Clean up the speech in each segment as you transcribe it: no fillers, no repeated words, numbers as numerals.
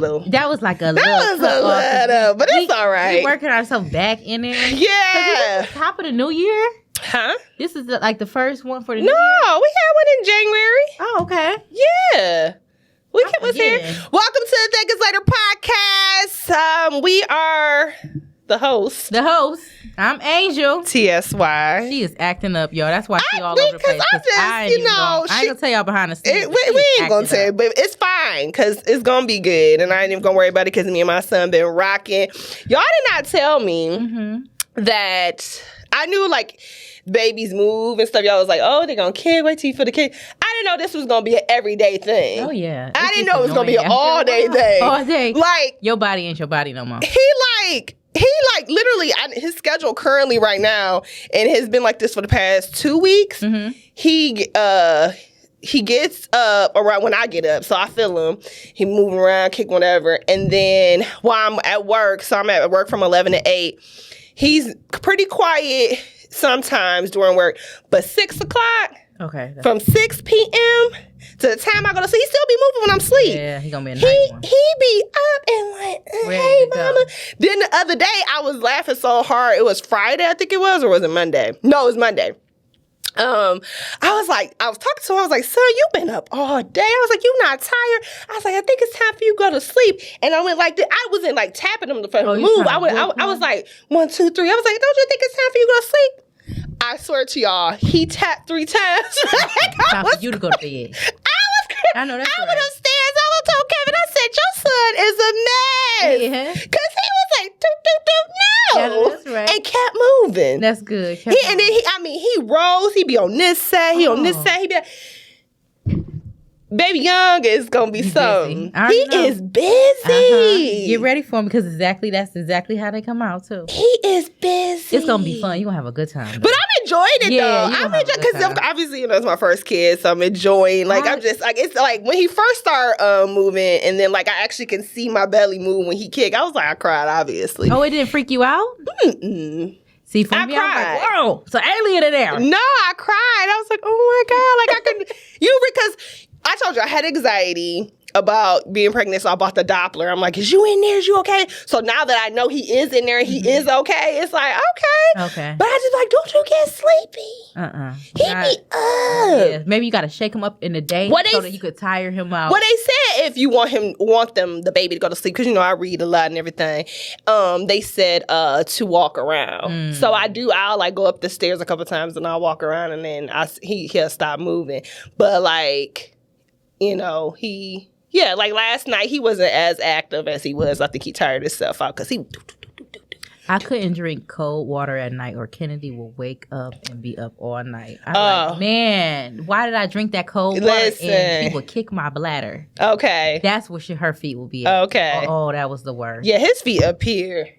little. That was like a That was a little, but it's all right. We working ourselves back in there. Yeah. This is top of the new year? Huh? This is like the first one for the new No, year? we had one in January. Oh, okay. Yeah. We was here. Welcome to the Think It's Later podcast. We are the host. The host. I'm Angel. TSY. She is acting up, y'all. That's why she all over the place. I ain't gonna tell y'all behind the scenes. We ain't gonna tell you, but it's fine because it's gonna be good, and I ain't even gonna worry about it because me and my son been rocking. Y'all did not tell me that I knew like babies move and stuff. Y'all was like, oh, they're gonna kid. Wait till you for the kid. I didn't know this was gonna be an everyday thing. Oh yeah, I didn't know it was gonna be an all day thing. All day, like your body ain't your body no more. He literally, his schedule currently right now, and has been like this for the past 2 weeks. He gets up around when I get up, so I feel him. He moving around, kick whatever, and then while I'm at work, so I'm at work from 11 to 8. He's pretty quiet sometimes during work, but 6 o'clock. Okay. From 6 p.m. to the time I go to sleep, he still be moving when I'm asleep. Yeah, he gonna be a night one. He be up and like, hey, mama. Then the other day, I was laughing so hard. It was Friday, I think it was, or was it Monday? No, it was Monday. I was talking to him. I was like, son, you've been up all day. I was like, you not tired? I was like, I think it's time for you to go to sleep. And I went like this. I wasn't like tapping him for him to move. I was like, 1, 2, 3. I was like, don't you think it's time for you to go to sleep? I swear to y'all, he tapped 3 times. Time for you to go to bed. I know that's I went upstairs. I told Kevin, I said, your son is a mess. Yeah. Because he was like, no. Yeah, that's right. And kept moving. That's good. And then he rose. He be on this side. He on this side. He be like, Baby Young is gonna be something. He is busy. Get ready for him because that's exactly how they come out too. He is busy. It's gonna be fun. You're gonna have a good time. But I'm enjoying it though. I'm enjoying because obviously it's my first kid, so I'm enjoying. Like I'm just like it's like when he first started moving, and then like I actually can see my belly move when he kicked. I was like I cried obviously. Oh, it didn't freak you out? Mm-mm. See, for me, I was like, whoa, so alien in there. No, I cried. I was like, oh my God, like I could because I told you I had anxiety about being pregnant, so I bought the Doppler. I'm like, is you in there? Is you okay? So now that I know he is in there and he is okay, it's like, okay. But I just like, don't you get sleepy? He be up. Yeah. Maybe you got to shake him up in the day so that you could tire him out. Well, they said if you want the baby to go to sleep, because, I read a lot and everything, they said to walk around. So I'll like go up the stairs a couple times and I'll walk around and then he'll stop moving. But like, like last night, he wasn't as active as he was. I think he tired himself out because he... I couldn't drink cold water at night or Kennedy will wake up and be up all night. I'm like, man, why did I drink that cold water? And he would kick my bladder. Okay. That's where her feet will be at. Okay. Oh, that was the worst. Yeah, his feet up here.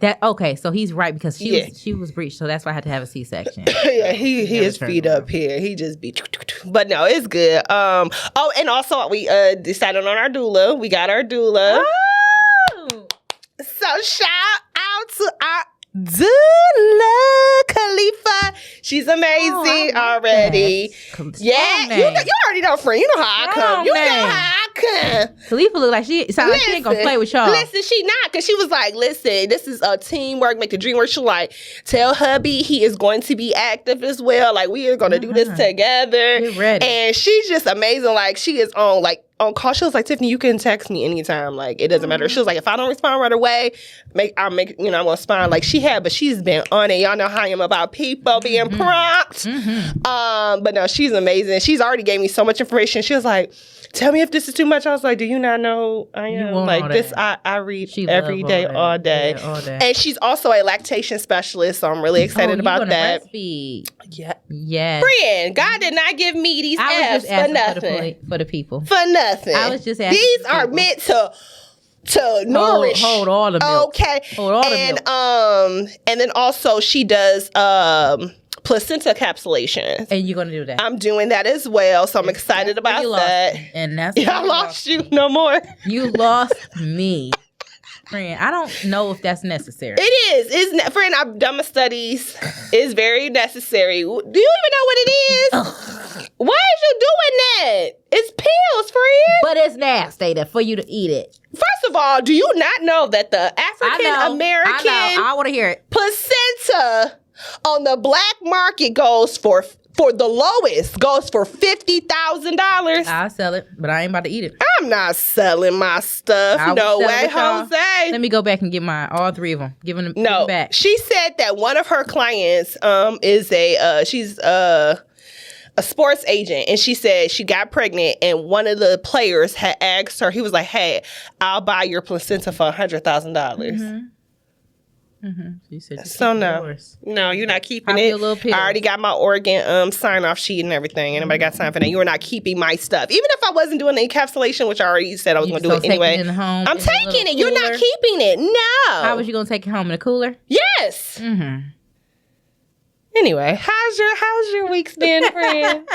So he's right because she was breached, so that's why I had to have a C-section. Yeah, his feet up here. He just be... But no, it's good. And also we decided on our doula. We got our doula. Oh! So shout out to our doula Khalifa. She's amazing already. Yeah, you already know, friend. You know how I come. You know how I come. Khalifa look like she ain't gonna play with y'all. Listen, she not, because she was like, listen, this is a teamwork, make the dream work. She like, tell hubby he is going to be active as well. Like, we are gonna do this together. Get ready. And she's just amazing. Like, she is on call. She was like, Tiffany, you can text me anytime. Like, it doesn't matter. She was like, if I don't respond right away, I'm gonna respond. Like but she's been on it. Y'all know how I am about people being prompt. But no, she's amazing. She's already gave me so much information. She was like, tell me if this is too much. I was like, do you not know I am? Like this, I read every day, all day. Yeah, all day. And she's also a lactation specialist, so I'm really excited about that. Breastfeed. Yeah. Friend, God did not give me these F's for nothing. For the people. For nothing. I was just asking. These are meant to nourish. Hold all the milk. Okay. Hold all the milk. And then also she does placenta encapsulation. And you're gonna do that? I'm doing that as well, so I'm excited about that. And that's I lost you no more. You lost me. Friend, I don't know if that's necessary. It is. Friend, I've done my studies. It's very necessary. Do you even know what it is? Why is you doing that? It's pills, friend. But it's nasty for you to eat it. First of all, do you not know that the African American I want to hear it. placenta on the black market goes for the lowest goes for $50,000? I'll sell it, but I ain't about to eat it. I'm not selling my stuff. No way, Jose. Let me go back and get all 3 of them. Give them back. She said that one of her clients is she's a sports agent, and she said she got pregnant, and one of the players had asked her, he was like, hey, I'll buy your placenta for $100,000. She said, so no, you're not keeping it. I already got my organ sign off sheet and everything. Anybody got time for that? You are not keeping my stuff. Even if I wasn't doing the encapsulation, which I already said I was going to do it anyway. I'm taking it. You're not keeping it. No. How was you going to take it home in a cooler? Yes. Anyway, how's your week's been, friend?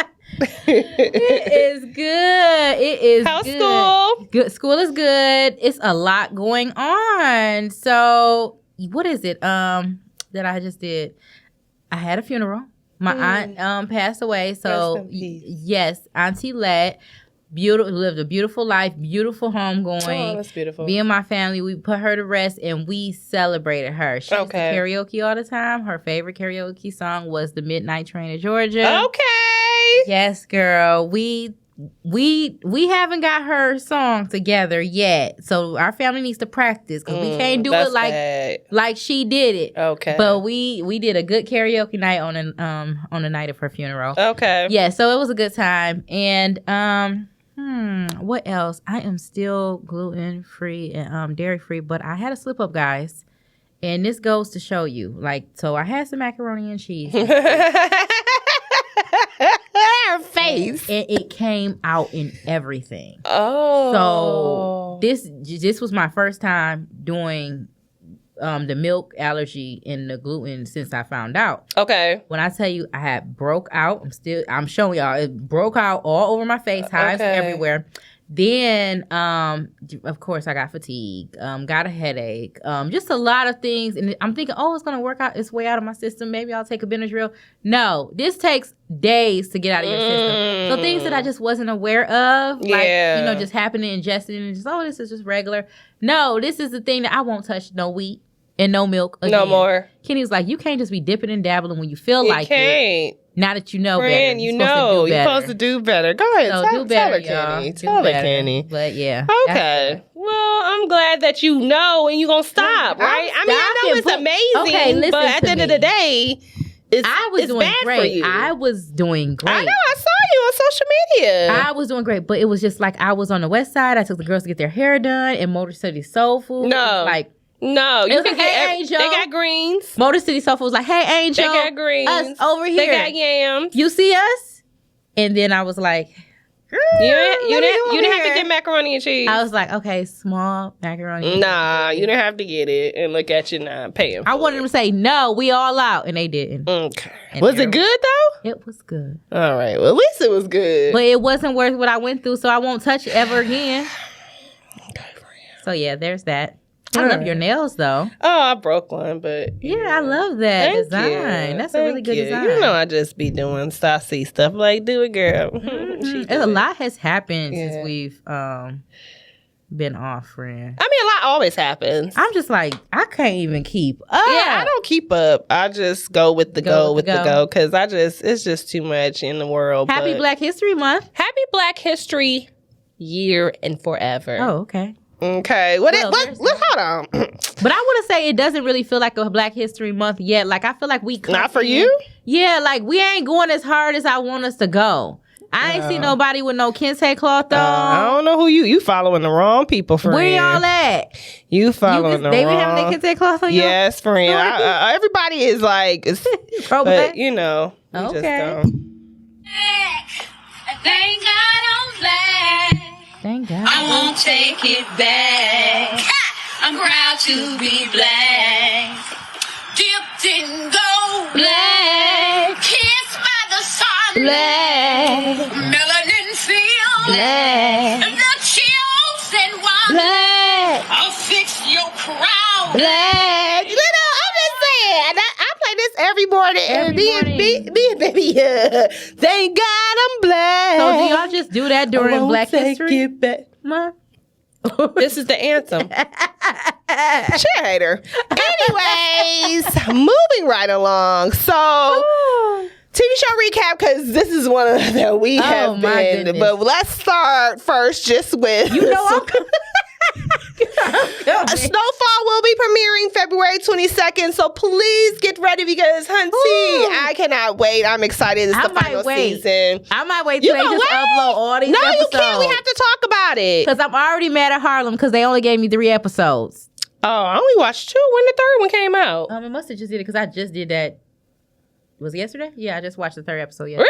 It is good. It is How's good. School? Good. School is good. It's a lot going on. So what is it that I just did? I had a funeral. My aunt passed away. So yes, Auntie Let lived a beautiful life, beautiful homegoing. Oh, that's beautiful. Me and my family, we put her to rest and we celebrated her. She used to karaoke all the time. Her favorite karaoke song was The Midnight Train to Georgia. Okay. Yes, girl. We haven't got her song together yet, so our family needs to practice because we can't do it like she did it. Okay, but we did a good karaoke night on the night of her funeral. Okay, yeah, so it was a good time. And what else? I am still gluten free and dairy free, but I had a slip up, guys, and this goes to show you. Like, so I had some macaroni and cheese. Her face. And it came out in everything. Oh. So this was my first time doing the milk allergy and the gluten since I found out. Okay. When I tell you I had broke out, I'm showing y'all, it broke out all over my face, hives everywhere. Then, of course, I got fatigue, got a headache, just a lot of things. And I'm thinking, it's going to work out its way out of my system. Maybe I'll take a Benadryl. No, this takes days to get out of your system. So things that I just wasn't aware of, like, just happening, ingesting, and just, this is just regular. No, this is the thing that I won't touch no wheat and no milk again. No more. Kenny was like, you can't just be dipping and dabbling when you feel like it. Now that you know better. You're supposed to do better. Go ahead. So tell her, Kenny. Tell her, Kenny. But yeah. Okay. Well, I'm glad that you know and you're going to stop, right? I mean, I know it's amazing, but at the end of the day, it's bad for you. I was doing great. I know. I saw you on social media. I was doing great, but it was just like I was on the west side. I took the girls to get their hair done in Motor City Soul Food. No, you can get Angel. They got greens. Motor City Soul Food was like, hey, Angel. They got greens. Us over here. They got yams. You see us? And then I was like, you didn't have to get macaroni and cheese. I was like, okay, small macaroni. Nah, you didn't have to get it. And look at you now, paying for I wanted them to say, no, we all out. And they didn't. Okay. Was it good, though? It was good. All right. Well, at least it was good. But it wasn't worth what I went through, so I won't touch it ever again. Okay, friend. So, yeah, there's that. I love your nails, though. Oh, I broke one, but... Yeah, I love that design. That's a really good design. You know I just be doing saucy stuff. Like, do it, girl. A lot has happened since we've been off, friend. I mean, a lot always happens. I'm just like, I can't even keep up. Yeah, I don't keep up. I just go with the go. Because it's just too much in the world. Happy Black History Month. Happy Black History Year and forever. Oh, okay. Okay. Hold on. But I want to say it doesn't really feel like a Black History Month yet. Like, I feel like we... Not for you? Yeah, like, we ain't going as hard as I want us to go. I ain't see nobody with no kente cloth on. I don't know who you following the wrong people, friend. Where y'all at? You following the wrong... They be having their kente cloth on? Yes, friend. Everybody is like... but, you know, we just don't. Thank God I'm black. Thank God. I won't take it back. I'm proud to be black. Dipped in gold. Black. Kissed by the sun. Black. Melanin field. Black. The chills and one. Black. I'll fix your crown. Black. You know, I'm just saying. I play this every morning. Baby, thank God I'm black. So do y'all just do that during Black History? This is the anthem. Shit hater. Anyways, moving right along. So, TV show recap, because this is one of that we have been. Goodness. But let's start first just with... Snowfall will be premiering February 22nd, so please get ready because, hunty, I cannot wait. I'm excited. It's the final season. I might wait till they just upload all these episodes. No, you can't. We have to talk about it. Because I'm already mad at Harlem because they only gave me 3 episodes. Oh, I only watched 2 when the 3rd one came out. I must have just did it because I just did that. Was it yesterday? Yeah, I just watched the 3rd episode yesterday.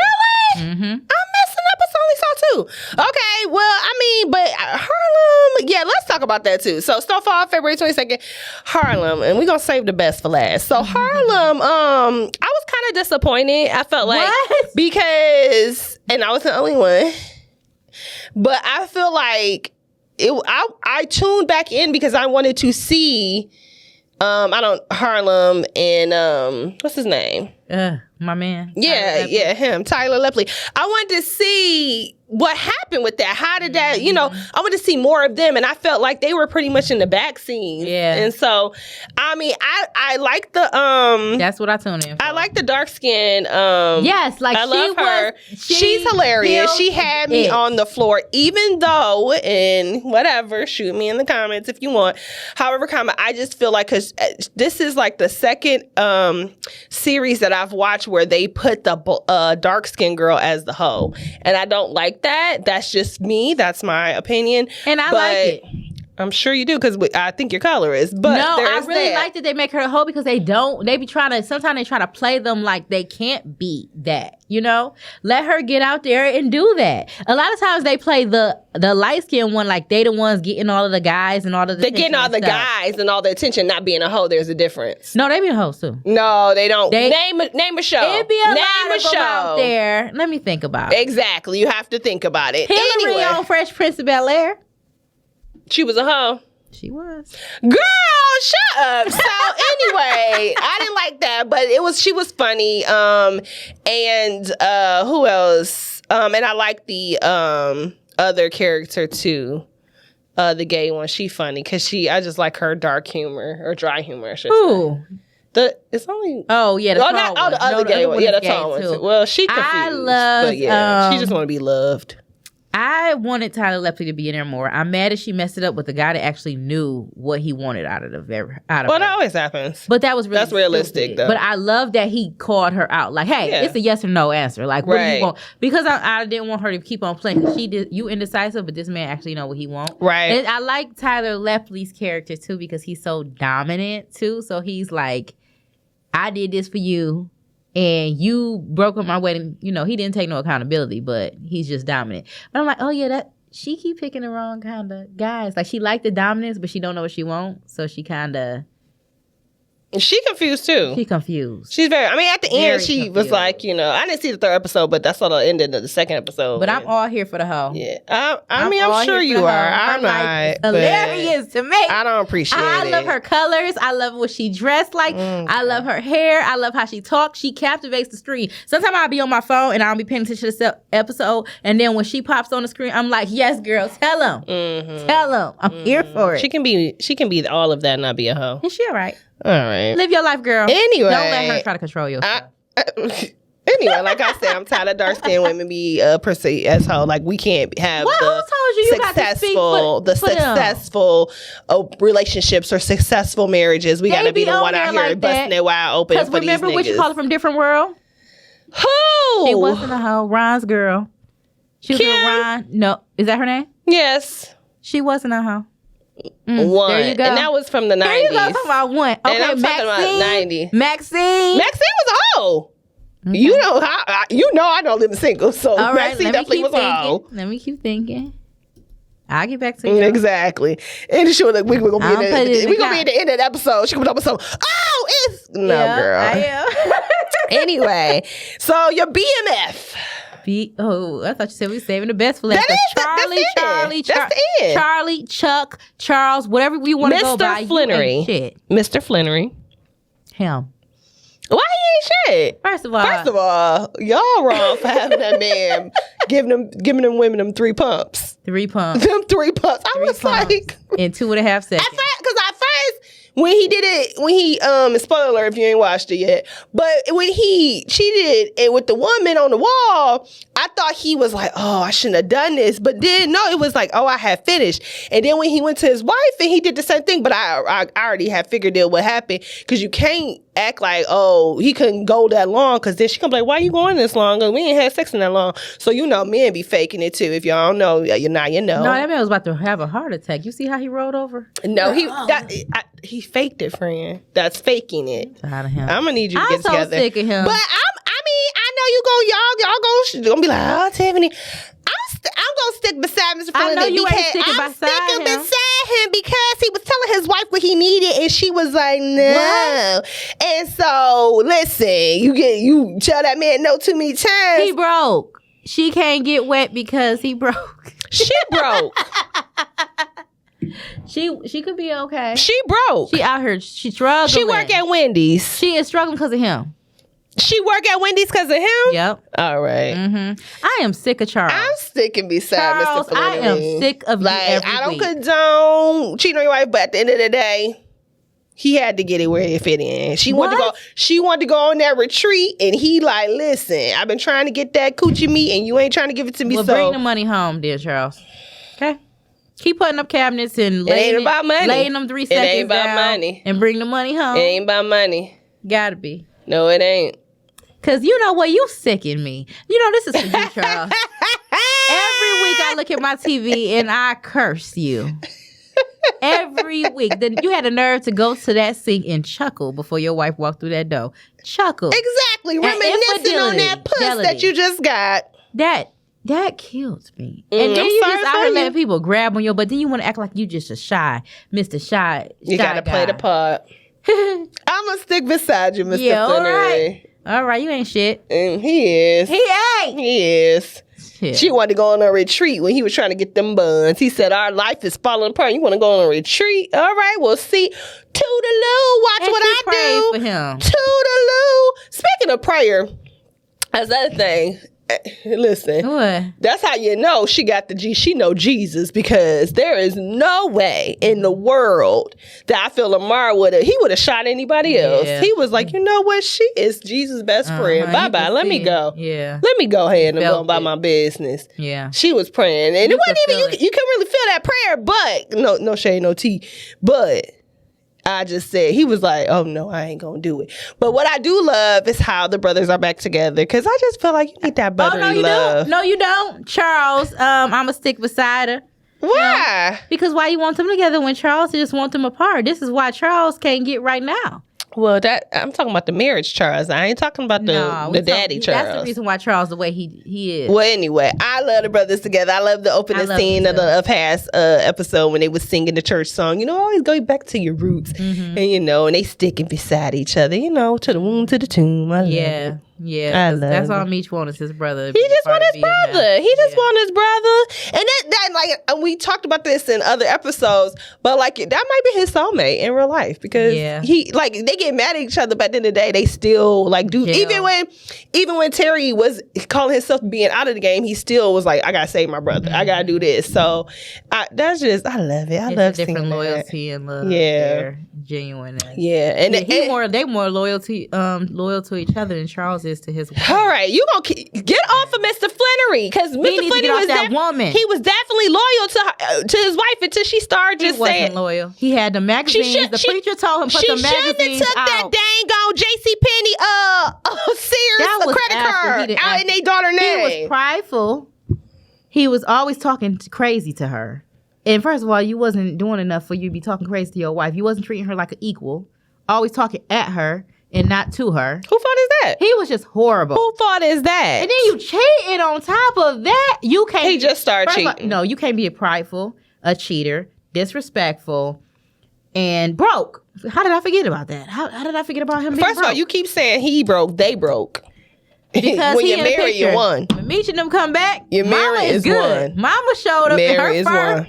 Really? Mm-hmm. I'm messing up. I only saw 2. Okay, well, I mean, but Harlem, yeah, let's talk about that too. So Snowfall, February 22nd, Harlem, and we're gonna save the best for last. So Harlem, I was kind of disappointed. I felt like because, and I was the only one, but I feel like I tuned back in because I wanted to see Harlem and what's his name? My man. Yeah, him, Tyler Lepley. I wanted to see what happened with that. How did that, I wanted to see more of them, and I felt like they were pretty much in the back scenes. Yeah. And so, I mean, I like the that's what I tuned in for. I like the dark skin. Yes, like I love her. She's hilarious. She had me on the floor, even though, and whatever, shoot me in the comments if you want. However, I just feel like, because this is like the second series that I've watched where they put the dark skinned girl as the hoe, and I don't like that. That's just me. That's my opinion. And I like it. I'm sure you do, because I think your color is. But no, I really like that they make her a hoe, because they be trying to, sometimes they try to play them like they can't be that, Let her get out there and do that. A lot of times they play the light-skinned one like they the ones getting all of the guys and all of the attention. They're getting all the guys and all the attention, not being a hoe. There's a difference. No, they be a hoe too. No, they don't. Name a show. It'd be a lot of them out there. Let me think about it. Exactly. You have to think about it. Hillary on Fresh Prince of Bel-Air. She was a hoe. She was. Girl, shut up. So anyway, I didn't like that, but she was funny. And who else? And I like the other character too. The gay one. She funny because I just like her dark humor or dry humor, I should say. It's only the tall not one. The other gay one. Yeah, the tall one too. Well, she confused. I love. But yeah, she just want to be loved. I wanted Tyler Lepley to be in there more. I'm mad that she messed it up with the guy that actually knew what he wanted out of her. That always happens. But that was really realistic, stupid. though. But I love that he called her out. Like, hey, it's a yes or no answer. Like, what do you want? Because I didn't want her to keep on playing. You indecisive, but this man actually know what he wants. Right. And I like Tyler Lepley's character, too, because he's so dominant, too. So he's like, I did this for you. And you broke up my wedding. He didn't take no accountability, but he's just dominant. But I'm like, oh yeah, she keep picking the wrong kind of guys. Like, she liked the dominance, but she don't know what she wants. So she kind of... She confused too. She confused. She's very... I mean, at the end, she was like, I didn't see the 3rd episode, but that's all the end of the 2nd episode. But I'm all here for the hoe. Yeah. I'm sure you are. I'm not. Hilarious to me. I don't appreciate it. I love her colors. I love what she dressed like. I love her hair. I love how she talks. She captivates the screen. Sometimes I'll be on my phone and I'll be paying attention to the episode. And then when she pops on the screen, I'm like, yes, girl, tell him. Mm-hmm. Tell him. I'm here for it. She can be all of that and not be a hoe. And she all right. All right. Live your life, girl. Anyway. Don't let her try to control you. Anyway, like I said, I'm tired of dark-skinned women be perceived as hoe. Like, we can't have successful relationships or successful marriages. We got to be the one out here busting it wide open for these niggas. Because remember what you call it from Different World? Who? She wasn't a hoe. Ron's girl. She was with Ron. No. Is that her name? Yes. She wasn't a hoe. One. There you go. And that was from the 90s. There you go. Talking about one. Okay, and I'm talking about 90. Maxine was a hoe. Okay. I don't live single, so Maxine definitely was a hoe. Let me keep thinking. I'll get back to you. Exactly. And sure, we're gonna be at the end of the episode. She comes up with something. Oh, it's girl. I am. Anyway, so your BMF. I thought you said we were saving the best for last. Charlie, Chuck, Charles, whatever we want to go by. Flenory. Mr. Flenory. Him. Why he ain't shit? First of all, y'all wrong for having that man giving them women them 3 pumps. 3 pumps. Them 3 pumps. I was like... In 2.5 seconds. Because at first, when he did it, spoiler if you ain't watched it yet, but when he cheated and with the woman on the wall, I thought he was like, oh, I shouldn't have done this. But then, no, it was like, oh, I had finished. And then when he went to his wife and he did the same thing, but I already had figured out what happened, because you can't act like, oh, he couldn't go that long, because then she can be like, why you going this long? Because we ain't had sex in that long. So, men be faking it too. If y'all don't know, you know. No, that man was about to have a heart attack. You see how he rolled over? No, he faked it, friend. That's faking it. Out of him. I'm gonna need you to get together. I'm so sick of him. But I know y'all gonna be like, oh, Tiffany, I'm gonna stick beside Mr. Flenory. I know you ain't sticking beside him because he was telling his wife what he needed, and she was like, no. What? And so, listen, you tell that man no too many times. He broke. She can't get wet because he broke. She broke. She could be okay. She broke. She out here. She struggling. She work at Wendy's. She is struggling because of him. She work at Wendy's because of him? Yep. All right. Mm-hmm. I am sick of Charles. I'm sticking beside Charles, Mr. Flenory. I am sick of you every I don't week. condone cheating on your wife, but at the end of the day, he had to get it where it fit in. She wanted to go on that retreat, and he like, listen, I've been trying to get that coochie meat, and you ain't trying to give it to me. Well, bring the money home, dear Charles. Okay. Keep putting up cabinets and laying them 3 seconds It ain't about down money. And bring the money home. It ain't about money. Gotta be. No, it ain't. Cause you know what, you sicken me. This is for you, Charles. Every week I look at my TV and I curse you. Every week. Then you had the nerve to go to that sink and chuckle before your wife walked through that door. Chuckle. Exactly. Reminiscing on that puss that you just got. That kills me. And then you just out here letting people grab on your butt. Then you want to act like you just a shy, Mr. Shy. You got to play the part. I'm going to stick beside you, Mr. Flenory. All right, you ain't shit. He is. He ain't. He is. Shit. She wanted to go on a retreat when he was trying to get them buns. He said, our life is falling apart. You want to go on a retreat? All right, we'll see. Toodaloo. Watch what I do. For him. Toodaloo. Speaking of prayer, that's the other thing. Listen, what? That's how you know she got the G. She know Jesus, because there is no way in the world that I feel Lamar would have shot anybody else. Yeah. He was like, you know what? She is Jesus' best friend. Bye-bye. Let me go. Yeah. Let me go ahead and go about my business. Yeah. She was praying. And it wasn't even, you couldn't really feel that prayer, but no shade, no tea. But I just said, he was like, oh no, I ain't gonna do it. But what I do love is how the brothers are back together, because I just feel like you need that buttery love. No, you don't. Charles, I'ma stick beside her. Why? Because why you want them together when Charles just want them apart? This is why Charles can't get right now. Well, I'm talking about the marriage Charles. I ain't talking about the daddy Charles. That's the reason why Charles the way he is. Well, anyway, I love the brothers together. I love the opening scene of the past episode when they was singing the church song. Always go back to your roots, and and they sticking beside each other. To the womb, to the tomb. I love it. Yeah, that's all Meech wanted, his brother. He just wanted his brother. He just wanted his brother. And that like, we talked about this in other episodes, but like, that might be his soulmate in real life, because he, like, they get mad at each other, but at the end of the day, they still like do. Even when Terry was calling himself being out of the game, he still was like, I gotta save my brother. I gotta do this. So I love it. I love seeing different loyalty and love. Yeah, genuine. Yeah, and they more loyal to each other than Charles is to his wife. All right, you gonna get off of Mr. Flenory, because Mr. Flenory was that woman. He was definitely loyal to his wife until she started just saying. He wasn't loyal. He had the magazines. The preacher told him put the magazines out. She shouldn't have took that dang on JCPenney Sears credit card out in their daughter's name. He was prideful. He was always talking crazy to her. And first of all, you wasn't doing enough for you to be talking crazy to your wife. You wasn't treating her like an equal. Always talking at her and not to her. Who fault is that? He was just horrible. Who fault is that? And then you cheated on top of that. You can't. He just started cheating. No, you can't be a prideful, a cheater, disrespectful, and broke. How did I forget about that? How did I forget about him being First of all, you keep saying he broke, they broke. Because when you're married, you won. When Meech and them come back, your marriage is good. One. Mama showed up in her fur.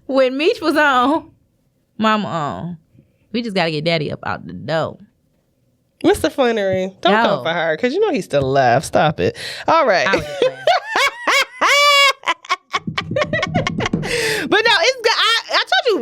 When Meech was on, Mama on. We just got to get Daddy up out the door. Mr. Flenory, don't come for her, because he's still alive. Stop it. All right.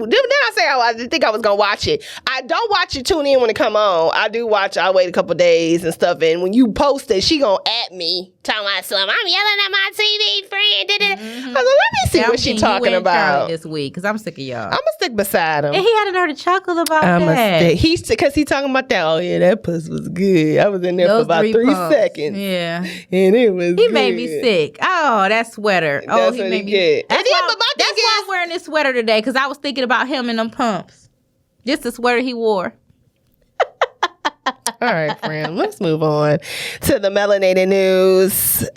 I say I didn't think I was gonna watch it. I don't watch it. Tune in when it come on. I do watch. I wait a couple days and stuff. And when you post it, she gonna at me, telling myself I'm yelling at my TV friend. I was like, let me see what she talking about this week because I'm sick of y'all. I'm gonna stick beside him. And he had a nerve to chuckle about that. Because he talking about that. Oh yeah, that puss was good. I was in there for about 3 seconds. Yeah, and it was. He made me sick. Oh, that sweater. That's he made me. That's why I'm wearing this sweater today because I was thinking about him in them pumps. Just the sweater he wore. All right, friend. Let's move on to the melanated news.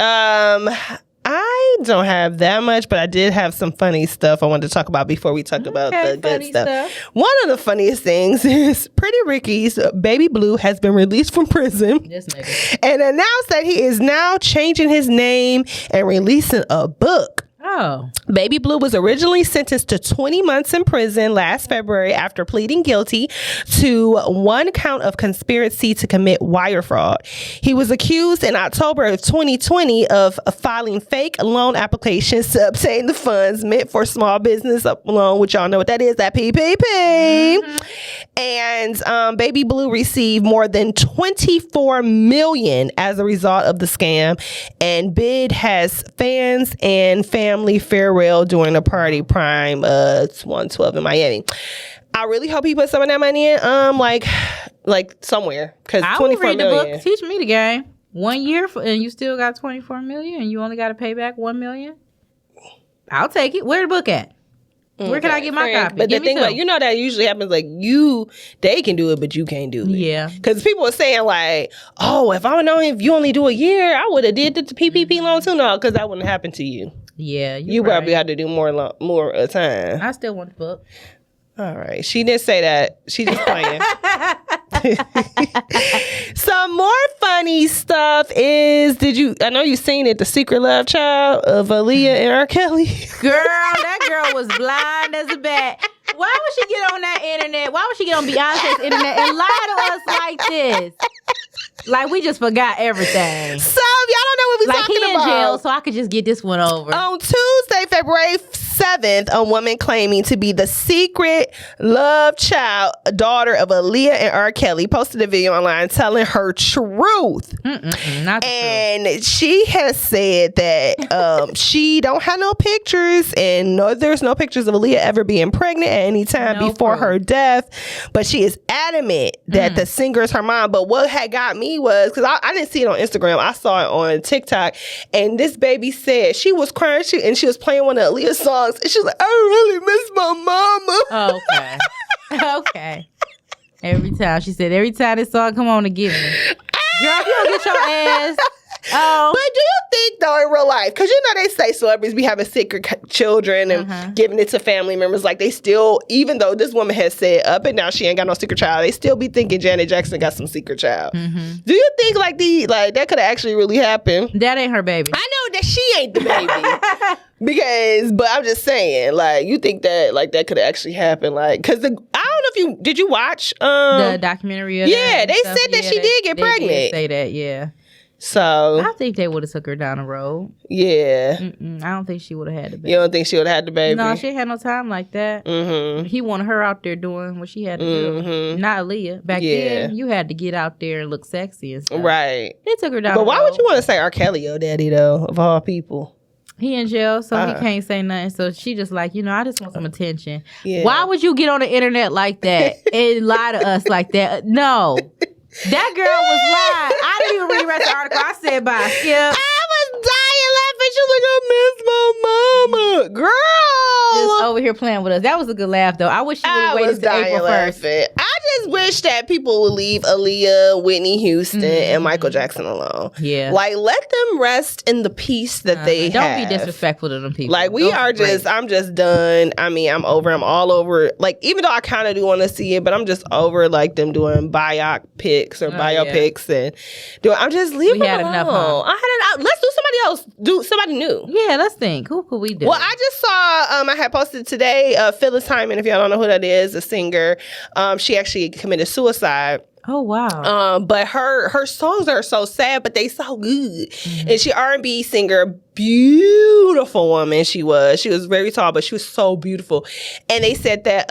I don't have that much, but I did have some funny stuff I wanted to talk about before we talk about the good stuff. One of the funniest things is Pretty Ricky's baby Blue has been released from prison and announced that he is now changing his name and releasing a book. Oh. Baby Blue was originally sentenced to 20 months in prison last February after pleading guilty to 1 count of conspiracy to commit wire fraud. He was accused in October of 2020 of filing fake loan applications to obtain the funds meant for small business loan, which y'all know what that is, that PPP. Mm-hmm. And Baby Blue received more than $24 million as a result of the scam, and Bid has fans and family farewell during the party prime 112 in Miami. I really hope he put some of that money in like somewhere, because $24 million. Teach me the game. 1 year and you still got $24 million and you only got to pay back $1 million. I'll take it. Where the book at? Where can I get my copy? But the thing, like, you know, that usually happens, like, they can do it, but you can't do it. Yeah. Because people are saying, like, oh, if I would know if you only do a year, I would have did the PPP loan too. No, because that wouldn't happen to you. Yeah, you probably have to do more time. I still want the book. All right. She didn't say that. She just playing. Some more funny stuff is, I know you seen it, The Secret Love Child of Aaliyah and R. Kelly. Girl, that girl was blind as a bat. Why would she get on that internet? Why would she get on Beyonce's internet and lie to us like this? Like, we just forgot everything. So, y'all don't know what we talking about. Like, he in jail, so I could just get this one over. On Tuesday, February 7th, a woman claiming to be the secret love child, daughter of Aaliyah and R. Kelly, posted a video online telling her truth. And she has said that she don't have no pictures, and there's no pictures of Aaliyah ever being pregnant at any time before her death. But she is adamant that the singer is her mom. But what had got me was, because I didn't see it on Instagram, I saw it on TikTok, and this baby said she was crying, and she was playing one of Aaliyah's songs, and she was like, I really miss my mama. Okay. Every time this song come on to get me. Girl, if you don't get your ass. Oh. But do you think, though, in real life, because you know they say celebrities be having secret children and giving it to family members, like they still, even though this woman has said up and down she ain't got no secret child, they still be thinking Janet Jackson got some secret child. Do you think like that could have actually really happened? That ain't her baby. I know that she ain't the baby. But I'm just saying, like, you think that like that could have actually happened, like, because I don't know if did you watch the documentary? Of they said that she did get pregnant. Did say that, yeah. So I think they would have took her down the road. Yeah. I don't think she would have had the baby. You don't think she would have had the baby? No, she ain't had no time like that. He wanted her out there doing what she had to do. Not Aaliyah. Back then, you had to get out there and look sexy and stuff. Right. They took her down But the why road. would you want to say R. Kelly your daddy, though, of all people? He in jail, so he can't say nothing. So she just like, I just want some attention. Yeah. Why would you get on the internet like that and lie to us like that? No. That girl was lying. I didn't even read the rest of the article. I said bye. Skip. I was dying laughing. She was like, I miss my mama. Girl. Just over here playing with us. That was a good laugh, though. I wish she would have waited to April 1st. I just wish that people would leave Aaliyah, Whitney Houston, and Michael Jackson alone. Yeah. Like, let them rest in the peace that they have. Don't be disrespectful to them people. Like, I'm just done. I mean, I'm all over. Like, even though I kind of do want to see it, but I'm just over, like, them doing biopics and I'm just leaving them alone. Enough, huh? Let's do somebody else. Do somebody new. Yeah, let's think. Who could we do? Well, I just saw, I had posted today, Phyllis Hyman, if y'all don't know who that is, a singer. She actually committed suicide. Oh, wow. But her songs are so sad, but they so good. And she R&B singer, beautiful woman she was. She was very tall, but she was so beautiful. And they said that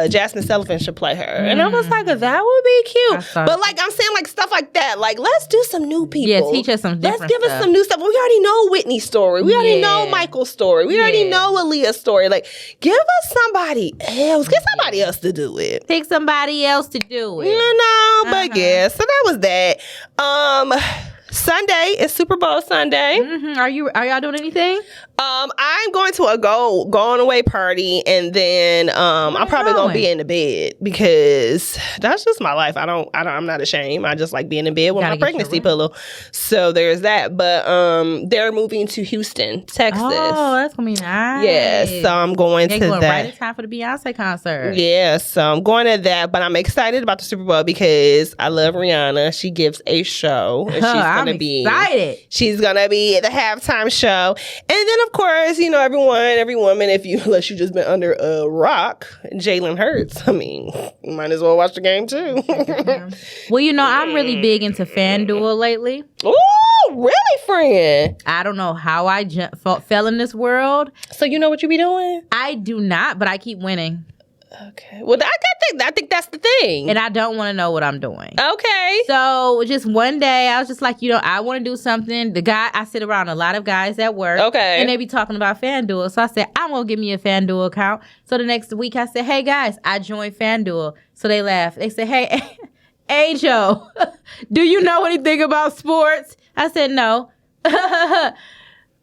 Jasmine Sullivan should play her. And I was like, that would be cute. But like I'm saying, like stuff like that. Like let's do some new people. Yeah, teach us some different Let's give us some new stuff. We already know Whitney's story. We already know Michael's story. We already know Aaliyah's story. Like give us somebody else. Get somebody else to do it. Pick somebody else to do it. You know, but yeah. So that was that. Sunday is Super Bowl Sunday. Mm-hmm. Are y'all doing anything? I'm going to a going away party, and then I'm probably gonna be in the bed because that's just my life. I'm not ashamed. I just like being in bed with my pregnancy pillow. So there's that. But they're moving to Houston, Texas. Oh, that's gonna be nice. Yeah, so I'm going to that. Right in time for the Beyonce concert. Yeah, so I'm going to that, but I'm excited about the Super Bowl because I love Rihanna. She gives a show, and I'm excited. She's gonna be at the halftime show, and then of course, you know, every woman, unless you just been under a rock, Jalen Hurts. I mean, you might as well watch the game too. Well, you know, I'm really big into FanDuel lately. Oh, really, friend? I don't know how I fell in this world. So you know what you be doing? I do not, but I keep winning. Okay. Well, I think that's the thing. And I don't want to know what I'm doing. Okay. So just one day, I was just like, you know, I want to do something. I sit around a lot of guys at work. Okay. And they be talking about FanDuel. So I said, I'm going to give me a FanDuel account. So the next week, I said, hey, guys, I joined FanDuel. So they laugh. They said, hey, Angel, do you know anything about sports? I said, no.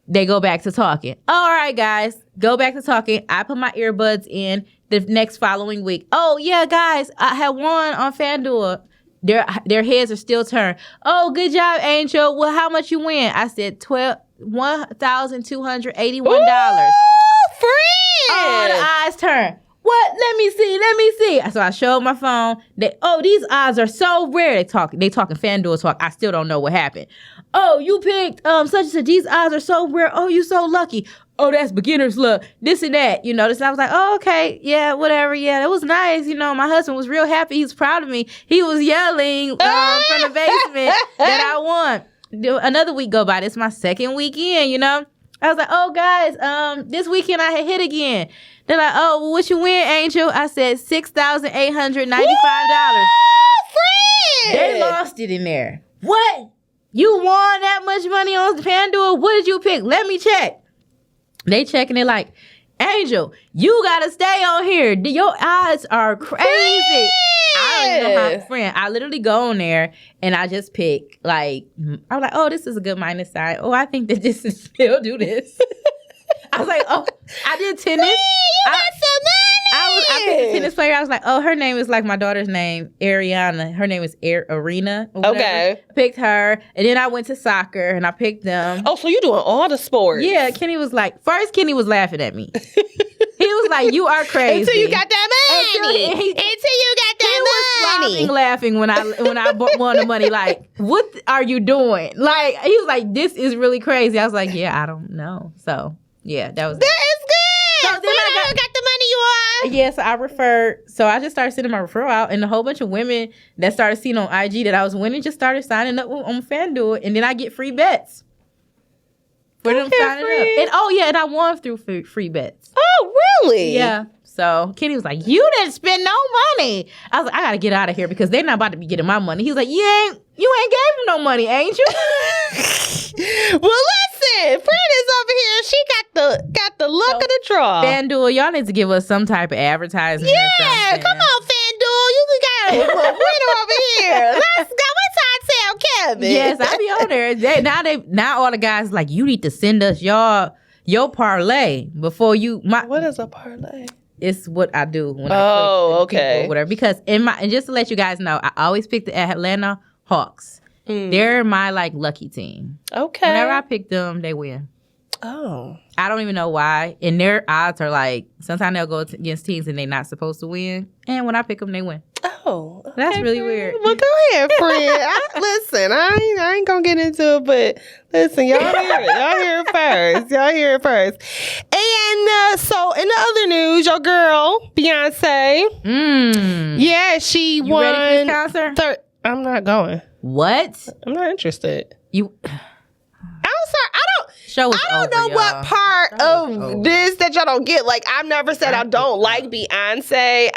They go back to talking. All right, guys, go back to talking. I put my earbuds in the next following week. Oh, yeah, guys, I had won on FanDuel. Their heads are still turned. Oh, good job, Angel. Well, how much you win? I said $1,281. Free! Oh, the eyes turn. What? Let me see. So I showed my phone. These odds are so rare. They talking FanDuel talk. I still don't know what happened. Oh, you picked such and such. These odds are so rare. Oh, you so lucky. Oh, that's beginner's luck. This and that. You know, this. I was like, oh, okay. Yeah, whatever. Yeah, it was nice. You know, my husband was real happy. He was proud of me. He was yelling from the basement that I won. Another week go by. This is my second weekend, you know. I was like, oh, guys, this weekend I had hit again. They're like, oh, well, what you win, Angel? I said $6,895. They lost it in there. What? You won that much money on FanDuel? What did you pick? Let me check. They checking it like, Angel, you gotta stay on here. Your odds are crazy. I don't know how, friend. I literally go on there and I just pick I'm like, oh, this is a good minus sign. Oh, I think that this is still do this. I was like, oh, I did tennis. You got some money. I picked a tennis player. I was like, oh, her name is like my daughter's name, Ariana. Her name is Arena. Okay. I picked her. And then I went to soccer and I picked them. Oh, so you're doing all the sports. Yeah, Kenny was laughing at me. He was like, you are crazy. Until you got that money. Until you got that money. He was laughing when I won the money. Like, what are you doing? Like, he was like, this is really crazy. I was like, yeah, I don't know. So, yeah, that is good. So then I got the money you are. Yeah, so I referred. So I just started sending my referral out, and a whole bunch of women that started seeing on IG that I was winning just started signing up on FanDuel, and then I get free bets for them signing up. And and I won through free bets. Oh, really? Yeah. So Kenny was like, "You didn't spend no money." I was like, "I gotta get out of here because they're not about to be getting my money." He was like, "You ain't gave him no money, ain't you?" Well, listen, Fred is over here. She got the luck of the draw. FanDuel, y'all need to give us some type of advertisement. Yeah, come on, FanDuel. You got a winner over here. Let's go. What's our tell Kevin? Yes, I be on there. Now all the guys like, you need to send us your parlay before you. What is a parlay? It's what I do when I okay. Or whatever. Because and just to let you guys know, I always pick the Atlanta Hawks. They're my lucky team. Okay. Whenever I pick them, they win. Oh. I don't even know why. And their odds are sometimes they'll go against teams and they're not supposed to win. And when I pick them, they win. Oh. Okay, that's really weird. Well, go ahead, friend. Listen, I ain't gonna get into it, but listen, y'all hear it. Y'all hear it first. And so in the other news, your girl, Beyonce. Yeah, she won. Ready for this concert? I'm not going. What? I'm not interested. I'm sorry. I don't. show is I don't know y'all. what part of this that y'all don't get. Like, I've never said I don't like Beyonce.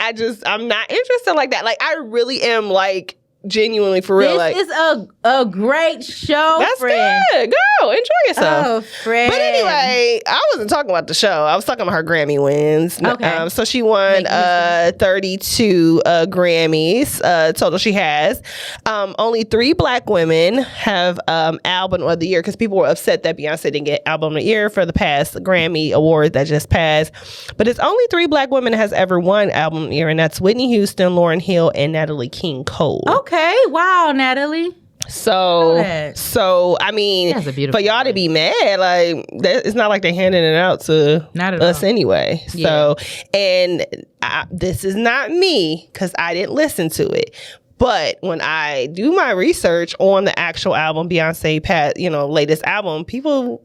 I'm not interested like that. Like, I really am like genuinely for real. This is a great show. That's friend. good. Go enjoy yourself. Oh, friend. But anyway, I wasn't talking about the show. I was talking about her Grammy wins. Okay. So she won 32 Grammys total. She has only 3 Black women have album of the year, because people were upset that Beyonce didn't get album of the year for the past Grammy award that just passed. But it's only 3 Black women has ever won album of the year, and that's Whitney Houston, Lauryn Hill, and Natalie King Cole. Okay. Wow, Natalie. So I mean, for y'all to be mad, like it's not like they're handing it out to us anyway. Yeah. So, and this is not me because I didn't listen to it. But when I do my research on the actual album, Beyonce, latest album,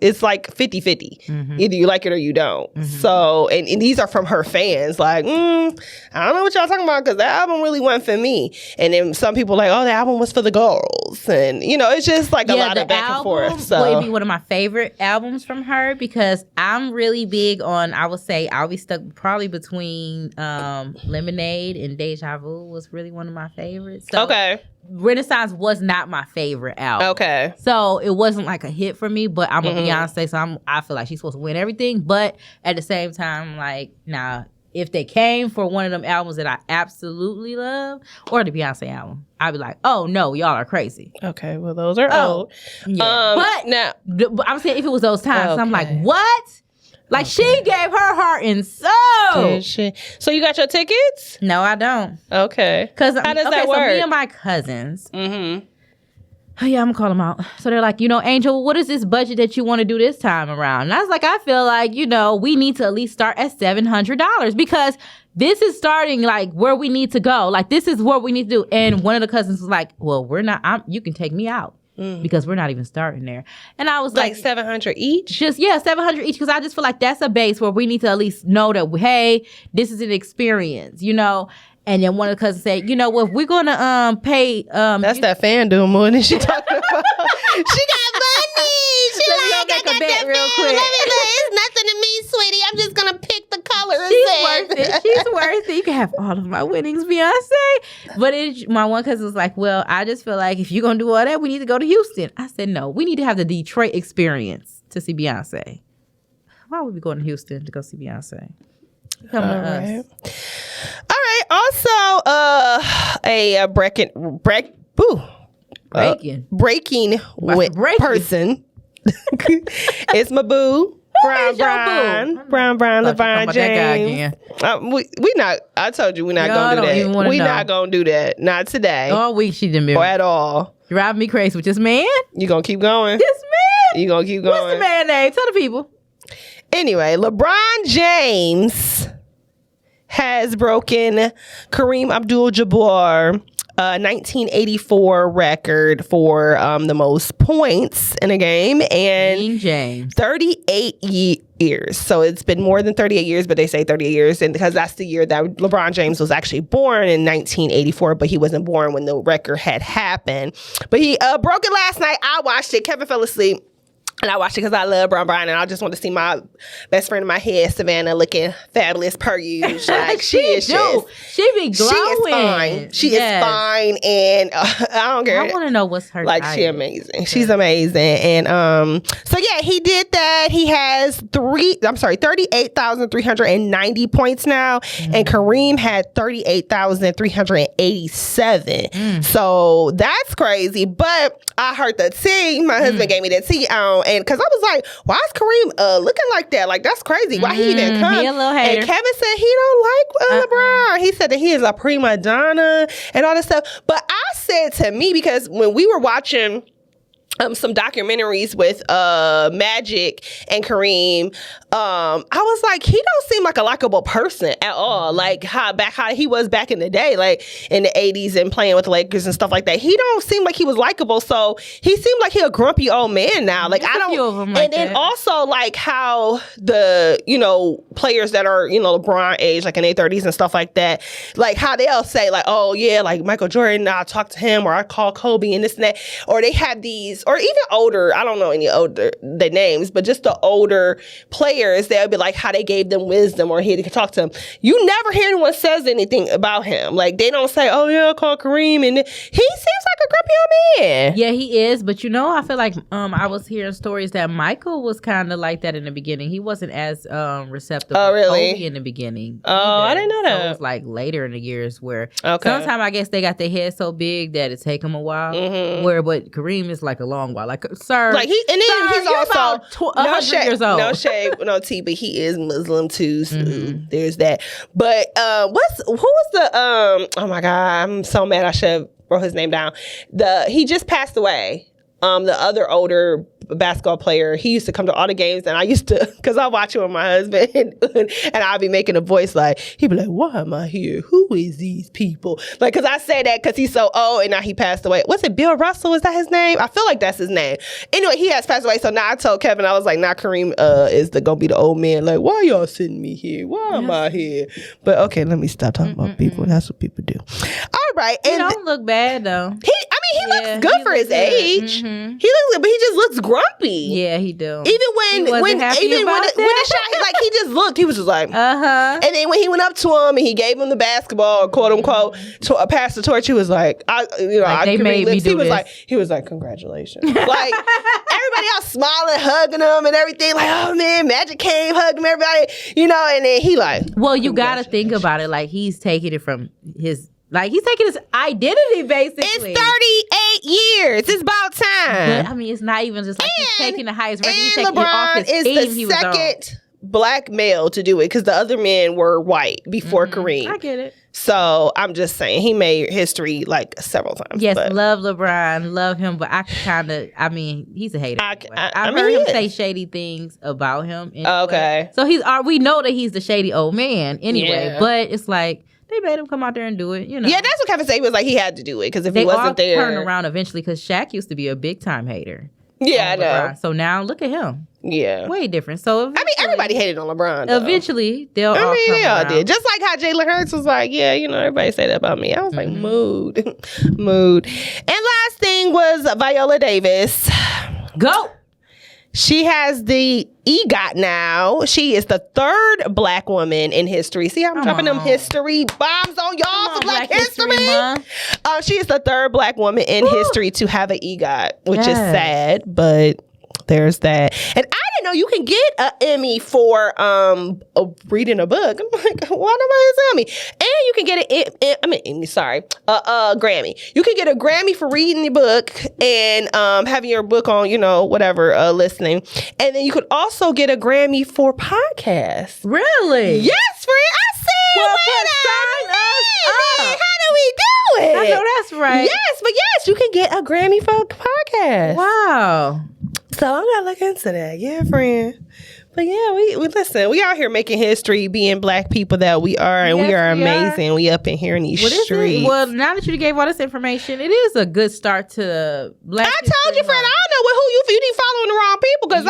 it's like 50-50. Mm-hmm. Either you like it or you don't. Mm-hmm. So, and these are from her fans. Like, I don't know what y'all talking about because that album really wasn't for me. And then some people like, oh, the album was for the girls. And, it's just like a lot of back and forth. So would be one of my favorite albums from her because I'm really big on, I would say, I'll be stuck probably between Lemonade and Deja Vu was really one of my favorites. So okay. Renaissance was not my favorite album. Okay. So it wasn't like a hit for me, but I'm a Beyonce, so I feel like she's supposed to win everything. But at the same time, like, nah, if they came for one of them albums that I absolutely love, or the Beyonce album, I'd be like, oh no, y'all are crazy. Okay, well those are old. Yeah. But now I'm saying if it was those times, I'm like, what? Like, she gave her heart and soul. Did she? So you got your tickets? No, I don't. Okay. How does that work? So me and my cousins. Mm-hmm. Oh, yeah, I'm going to call them out. So they're like, Angel, what is this budget that you want to do this time around? And I was like, I feel like, we need to at least start at $700 because this is starting, like, where we need to go. Like, this is what we need to do. And one of the cousins was like, well, we're not, you can take me out. Because we're not even starting there. And I was like $700 each? $700 each, because I just feel like that's a base where we need to at least know that, hey, this is an experience, And then one of the cousins said, well, if we're going to pay... that's that fan doing more than she talking about. She got money. She like, I got that real quick. It's nothing to me, sweetie. I'm just going to pick the color. She's worth it. You can have all of my winnings, Beyonce. But my one cousin was like, well, I just feel like if you're going to do all that, we need to go to Houston. I said, no, we need to have the Detroit experience to see Beyonce. Why would we go to Houston to go see Beyonce? Come to us. All right. Also, a breaking person. It's my boo. Brown, LeVon James. We not. I told you we're not gonna do that. We're not gonna do that. Not today. All week she didn't or at all. Drive me crazy with this man. You gonna keep going? This man. You gonna keep going? What's the man name? Tell the people. Anyway, LeBron James has broken Kareem Abdul-Jabbar 1984 record for the most points in a game, and James 38 years. So it's been more than 38 years, but they say 38 years, and because that's the year that LeBron James was actually born in 1984, but he wasn't born when the record had happened. But he broke it last night. I watched it. Kevin fell asleep. And I watched it because I love Brown, and I just want to see my best friend in my head, Savannah, looking fabulous per usual. Like she is just, she be glowing. She is fine, and I don't care. I want to know what's her she amazing. She's amazing, and so yeah, he did that. He has 38,390 points now, and Kareem had 38,387. So that's crazy. But I heard the tea. My husband gave me the tea on. And because I was like, why is Kareem looking like that? Like, that's crazy. Why he didn't come? He a little hater. And Kevin said he don't like LeBron. He said that he is a prima donna and all this stuff. But I said to me, because when we were watching some documentaries with Magic and Kareem, I was like, he don't seem like a likable person at all. Like how he was back in the day, like in the 80s and playing with the Lakers and stuff like that. He don't seem like he was likable. So he seemed like he a grumpy old man now. Like I don't. And then also like how the players that are LeBron age, like in their 30s and stuff like that, like how they'll say like, oh yeah, like Michael Jordan, I'll talk to him, or I call Kobe and this and that, or they have these kids, or even older, I don't know any older the names, but just the older players, they'll be like how they gave them wisdom or he could talk to them. You never hear anyone says anything about him. Like they don't say, "Oh yeah, I call Kareem," and he seems like a grumpy old man. Yeah, he is. But I feel like I was hearing stories that Michael was kind of like that in the beginning. He wasn't as receptive. Oh, really? Kobe in the beginning. Oh, I didn't know that. So it was like later in the years where sometimes I guess they got their head so big that it take them a while. But Kareem is like a long while. Like, sir, like he's also no shade, years old. No shade, no tea, but he is Muslim too. So there's that. But who was the oh my God, I'm so mad. I should have wrote his name down. He just passed away. The other older basketball player, he used to come to all the games, and I used to, because I watch it with my husband, and I'll be making a voice like, he'd be like, why am I here? Who is these people? Like, because I say that because he's so old, and now he passed away. Was it Bill Russell? Is that his name? I feel like that's his name. Anyway, he has passed away, so now I told Kevin, I was like, now Kareem is gonna be the old man. Like, why y'all sitting me here? Why am I here? But okay, let me stop talking about people. That's what people do. All right. He don't look bad, though. He looks good for his age. He looks good, but he just looks grumpy. Yeah, he do. Even when the shot, like he just looked, he was just like, And then when he went up to him and he gave him the basketball, quote unquote, pass the torch, he was like, they made me do this. He was like, congratulations. Like everybody else smiling, hugging him and everything. Like, oh man, Magic came, hugged him, everybody, and then he like. Well, you got to think about it. Like he's taking it from his. Like, he's taking his identity, basically. It's 38 years. It's about time. But, I mean, it's not even just like he's taking the highest record. He's taking LeBron off his is team the second black male to do it because the other men were white before Kareem. I get it. So, I'm just saying, he made history, like, several times. Yes, love LeBron, love him, but I kind of, he's a hater. I've heard him say shady things about him. Anyway. Okay. So, we know that he's the shady old man anyway, but it's like, they made him come out there and do it, Yeah, that's what Kevin said. He was like, he had to do it because if he wasn't there. They all turned around eventually because Shaq used to be a big time hater. Yeah, I know. LeBron. So now look at him. Yeah. Way different. So everybody hated on LeBron, though. Eventually, they all did. Just like how Jalen Hurts was like, yeah, everybody say that about me. I was like, mood. And last thing was Viola Davis. Go! She has the EGOT now. She is the third black woman in history. See how I'm dropping them history bombs on y'all for Black History Month? She is the third black woman in history to have an EGOT, which is sad, but there's that. And I didn't know you can get an Emmy for reading a book. I'm like, why nobody tell me? And you can get a Grammy. You can get a Grammy for reading the book and having your book on, listening. And then you could also get a Grammy for podcasts. Really? Yes, friend. I said, well, sign us up. How do we do it? I know that's right. Yes, but yes, you can get a Grammy for a podcast. Wow. So I'm gonna look into that. Yeah, friend. But yeah, we listen. We out here making history, being black people that we are, and we are amazing. We up in here in these streets. Well, now that you gave all this information, it is a good start to Black History. I told you, friend. I don't know who you need following the wrong people because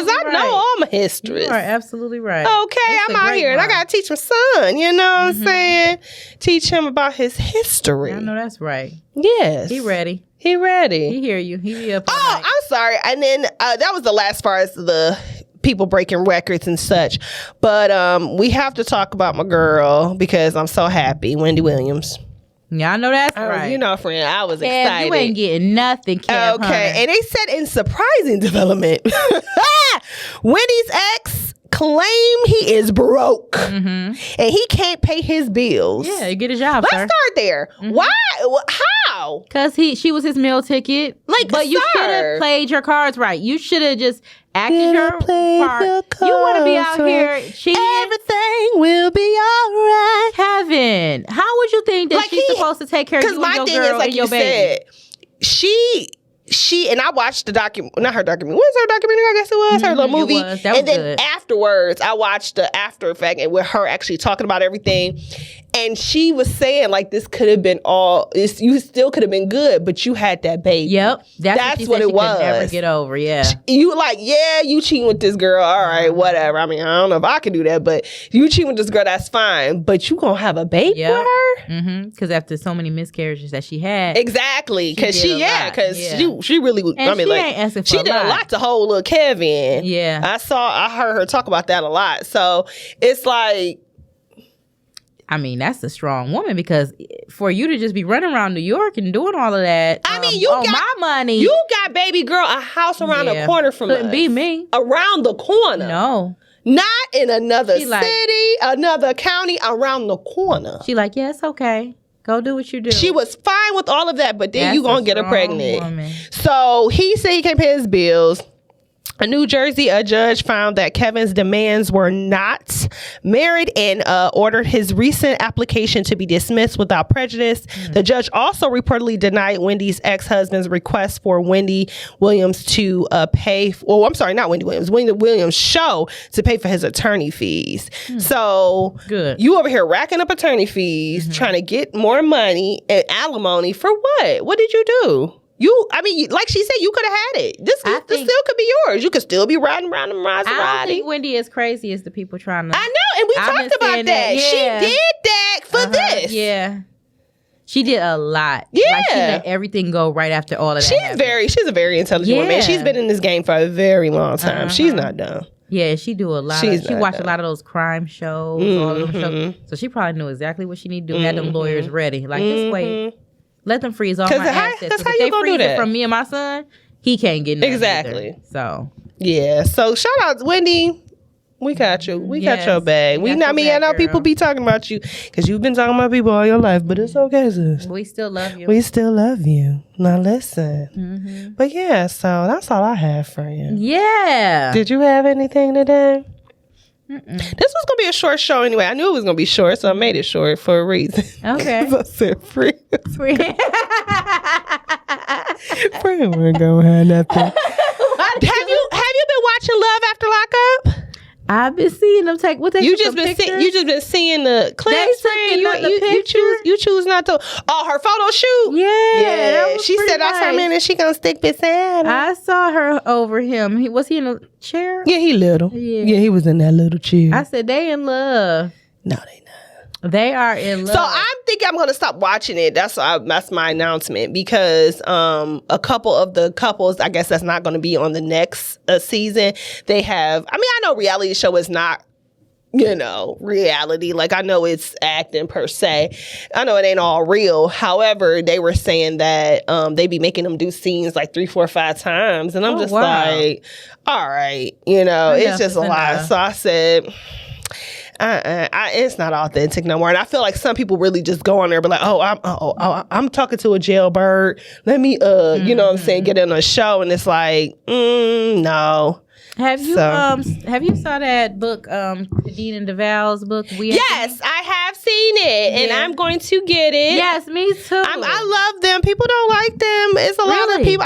I know all my history. You are absolutely right. Okay, I'm out here and I gotta teach my son. You know what I'm saying? Teach him about his history. I know that's right. Yes, he ready. He ready. He hear you. He be up. Oh, I'm sorry. And then that was the last part of the people breaking records and such. But we have to talk about my girl because I'm so happy. Wendy Williams. Yeah, I know that's right. Friend, I was excited. You ain't getting nothing, Kev. Okay, and they said in surprising development, Wendy's ex claim he is broke and he can't pay his bills. Yeah, you get a job. Let's start there. Why? How? Because she was his meal ticket. But you should have played your cards right. You should have just acted your part. You want to be out here cheating? Everything will be all right. Kevin, how would you think that she's supposed to take care of you and your girl and your baby? She and I watched the not her documentary. What was her documentary? I guess it was her little movie. That was and then afterwards, I watched the after effect and with her actually talking about everything. And she was saying, like, this could have been you still could have been good, but you had that baby. Yep. That's what it was. Could never get over, yeah. You like, you cheating with this girl, all right, whatever. I mean, I don't know if I can do that, but you cheating with this girl, that's fine. But you gonna have a baby with her? Mm-hmm. Because after so many miscarriages that she had. Exactly. Because she really, and I mean, like, ain't asking for she did a lot to hold little Kevin. Yeah. I heard her talk about that a lot. So it's like, I mean, that's a strong woman, because for you to just be running around New York and doing all of that, I mean, you got my money. You got, baby girl, a house around the corner from us. Couldn't be me. Around the corner. No. Not in another city, another county, around the corner. She like, yeah, it's okay. Go do what you do. She was fine with all of that, but then you gonna get her pregnant. Woman. So he said he can't pay his bills. In New Jersey, a judge found that Kevin's demands were not merit and ordered his recent application to be dismissed without prejudice. The judge also reportedly denied Wendy's ex-husband's request for Wendy Williams to pay. Not Wendy Williams. Wendy Williams' show to pay for his attorney fees. So good. You over here racking up attorney fees, trying to get more money and alimony for what? What did you do? Like she said, you could have had it. This still could be yours. You could still be riding around the Maserati. I don't think Wendy is crazy as the people trying to. I know, and we talked about that. Yeah. She did that for this. Yeah. She did a lot. Yeah. Like, she let everything go right after all of that. She's a very intelligent woman. She's been in this game for a very long time. She's not dumb. Yeah, she do a lot. She watched a lot of those crime shows, all of them shows. So she probably knew exactly what she needed to do. Had them lawyers ready. Like, just wait. Let them freeze all my assets. That's how you gonna do that. From me and my son, he can't get nothing. Exactly. Either. So yeah. So shout out to Wendy. We got you. We got your bag. I know people be talking about you because you've been talking about people all your life, but it's okay, sis. We still love you. We still love you. Now listen. But yeah, so that's all I have for you. Yeah. Did you have anything today? This was gonna be a short show anyway. I knew it was gonna be short, so I made it short for a reason. Okay. I said free. Free. Free wasn't gonna have nothing. Have you been watching Love After Lockup? I've been seeing them take. What they you just been seeing the clips. You choose not to. Oh, her photo shoot. Yeah. She said that's her man, and she gonna stick beside him. I saw her over him. Was he in a chair? Yeah, he little. Yeah, he was in that little chair. I said they in love. No, they not. They are in love. So I'm thinking I'm going to stop watching it. That's my announcement, because a couple of the couples, I guess that's not going to be on the next season. They have, I know reality show is not, reality. Like, I know it's acting per se. I know it ain't all real. However, they were saying that they be making them do scenes like 3, 4, 5 times. And I'm like, all right, it's just a lot. So I said, it's not authentic no more. And I feel like some people really just go on there but like, I'm talking to a jailbird. Let me you know what I'm saying, get in a show, and it's like, no. Have you saw that book, Dean and DeVal's book? Yes, I have seen it, and I'm going to get it. Yes, me too. I love them. People don't like them. It's a lot of people.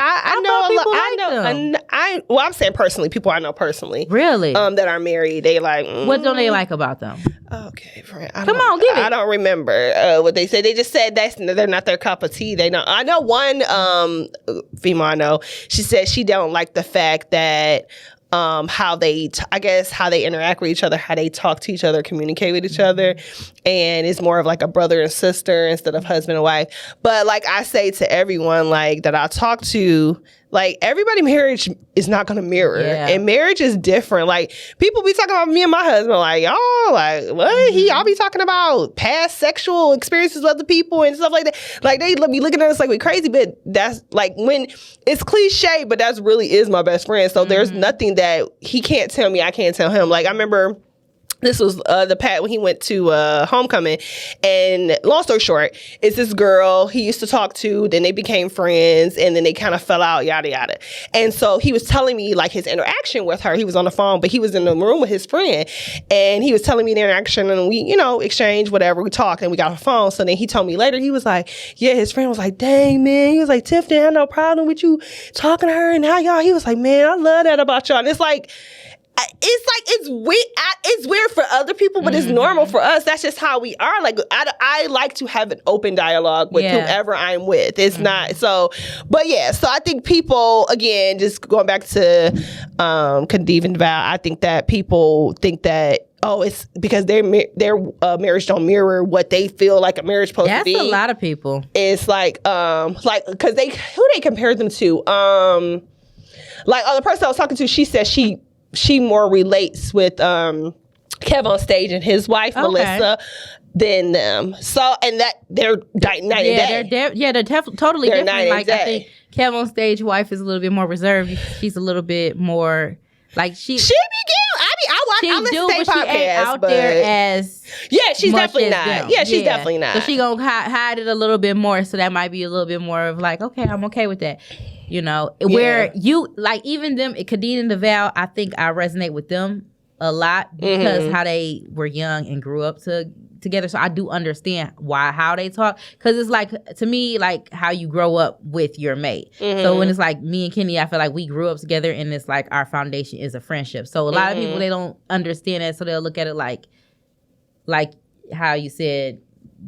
I'm saying personally, people I know personally. Really? That are married. They like. What don't they like about them? Okay, friend. Come on, give it. I don't remember what they said. They just said they're not their cup of tea. They know. I know one female I know. She said she don't like the fact that. How they interact with each other, how they talk to each other, communicate with each other, and it's more of like a brother and sister instead of husband and wife. But like I say to everyone like that I talk to, like everybody marriage is not going to mirror, and marriage is different. Like people be talking about me and my husband, like y'all, like what? Y'all be talking about past sexual experiences with other people and stuff like that. Like they be looking at us like we crazy, but that's like when it's cliche, but that's really is my best friend. So there's nothing that he can't tell me, I can't tell him. Like I remember. This was the Pat when he went to homecoming, and long story short, it's this girl he used to talk to. Then they became friends, and then they kind of fell out, yada yada. And so he was telling me like his interaction with her. He was on the phone, but he was in the room with his friend, and he was telling me the interaction, and we exchanged whatever, we talked, and we got on the phone. So then he told me later, he was like, yeah, his friend was like, dang man, he was like, Tiff, I had no problem with you talking to her, and how y'all. He was like, man, I love that about y'all, and it's like. it's weird. It's weird for other people, but it's normal for us. That's just how we are. Like I like to have an open dialogue with whoever I'm with. It's not so, but yeah. So I think people, again, just going back to Khadijah and Val, I think that people think that, oh, it's because their marriage don't mirror what they feel like a marriage supposed to be. That's a lot of people. It's like because who they compare them to? The person I was talking to, she said she more relates with Kev on stage and his wife Melissa than them. So and that they're night and day. They're totally different. Like I think Kev on stage wife is a little bit more reserved. She's a little bit more like she be getting. I listen to podcasts, she ain't out there as she's definitely not. Yeah, she's definitely not. So she gonna hide it a little bit more. So that might be a little bit more of like, okay, I'm okay with that. You know, where you like even them, Khadijah and Val, I think I resonate with them a lot because how they were young and grew up together. So I do understand how they talk, because it's like, to me, like how you grow up with your mate. So when it's like me and Kenny, I feel like we grew up together and it's like our foundation is a friendship. So a lot of people, they don't understand that, so they'll look at it like how you said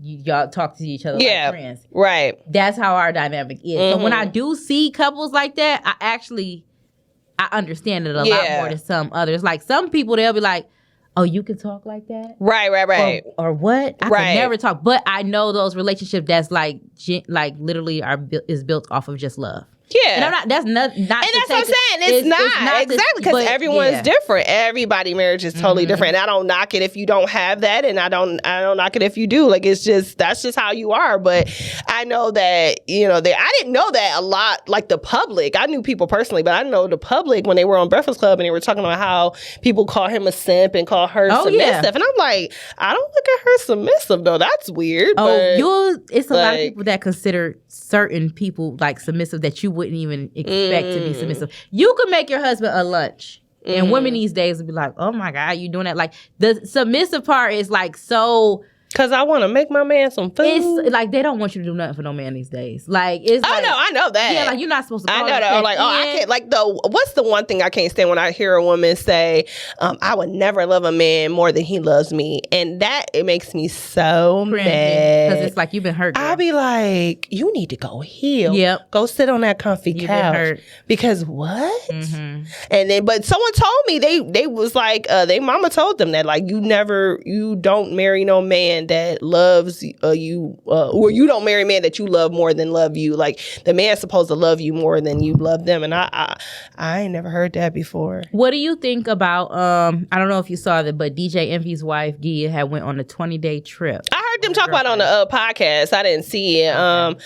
y'all talk to each other like friends. Right. That's how our dynamic is. So when I do see couples like that, I understand it a lot more than some others. Like some people, they'll be like, oh, you can talk like that? Right. Or what? I can never talk. But I know those relationships that's like literally is built off of just love. Yeah. And I'm not, that's not and that's what I'm saying. It's not exactly, because everyone's different. Everybody marriage is totally different. And I don't knock it if you don't have that, and I don't knock it if you do. Like, it's just, that's just how you are. But I know that, I didn't know that a lot, like the public. I knew people personally, but I know the public when they were on Breakfast Club and they were talking about how people call him a simp and call her submissive. Yeah. And I'm like, I don't look at her submissive though. That's weird. It's a lot of people that consider certain people like submissive that you wouldn't even expect to be submissive. You could make your husband a lunch, and women these days would be like, "Oh my God, you doing that?" Like the submissive part is like so. Because I want to make my man some food. It's like they don't want you to do nothing for no man these days. Like it's. Oh, no, I know that. Yeah, like you're not supposed to. I know that. I'm like, I can't. Like what's the one thing I can't stand when I hear a woman say, "I would never love a man more than he loves me," and it makes me so mad. Because it's like you've been hurt. I'll be like, you need to go heal. Yep. Go sit on that comfy couch. Been hurt. Because what? And then, but someone told me they was like, they mama told them that like you don't marry no man that loves you, or you don't marry a man that you love more than love you. Like the man's supposed to love you more than you love them. And I ain't never heard that before. What do you think about I don't know if you saw that, but DJ Envy's wife Gia had went on a 20-day trip. I heard them talk about it on the podcast. I didn't see it. Okay.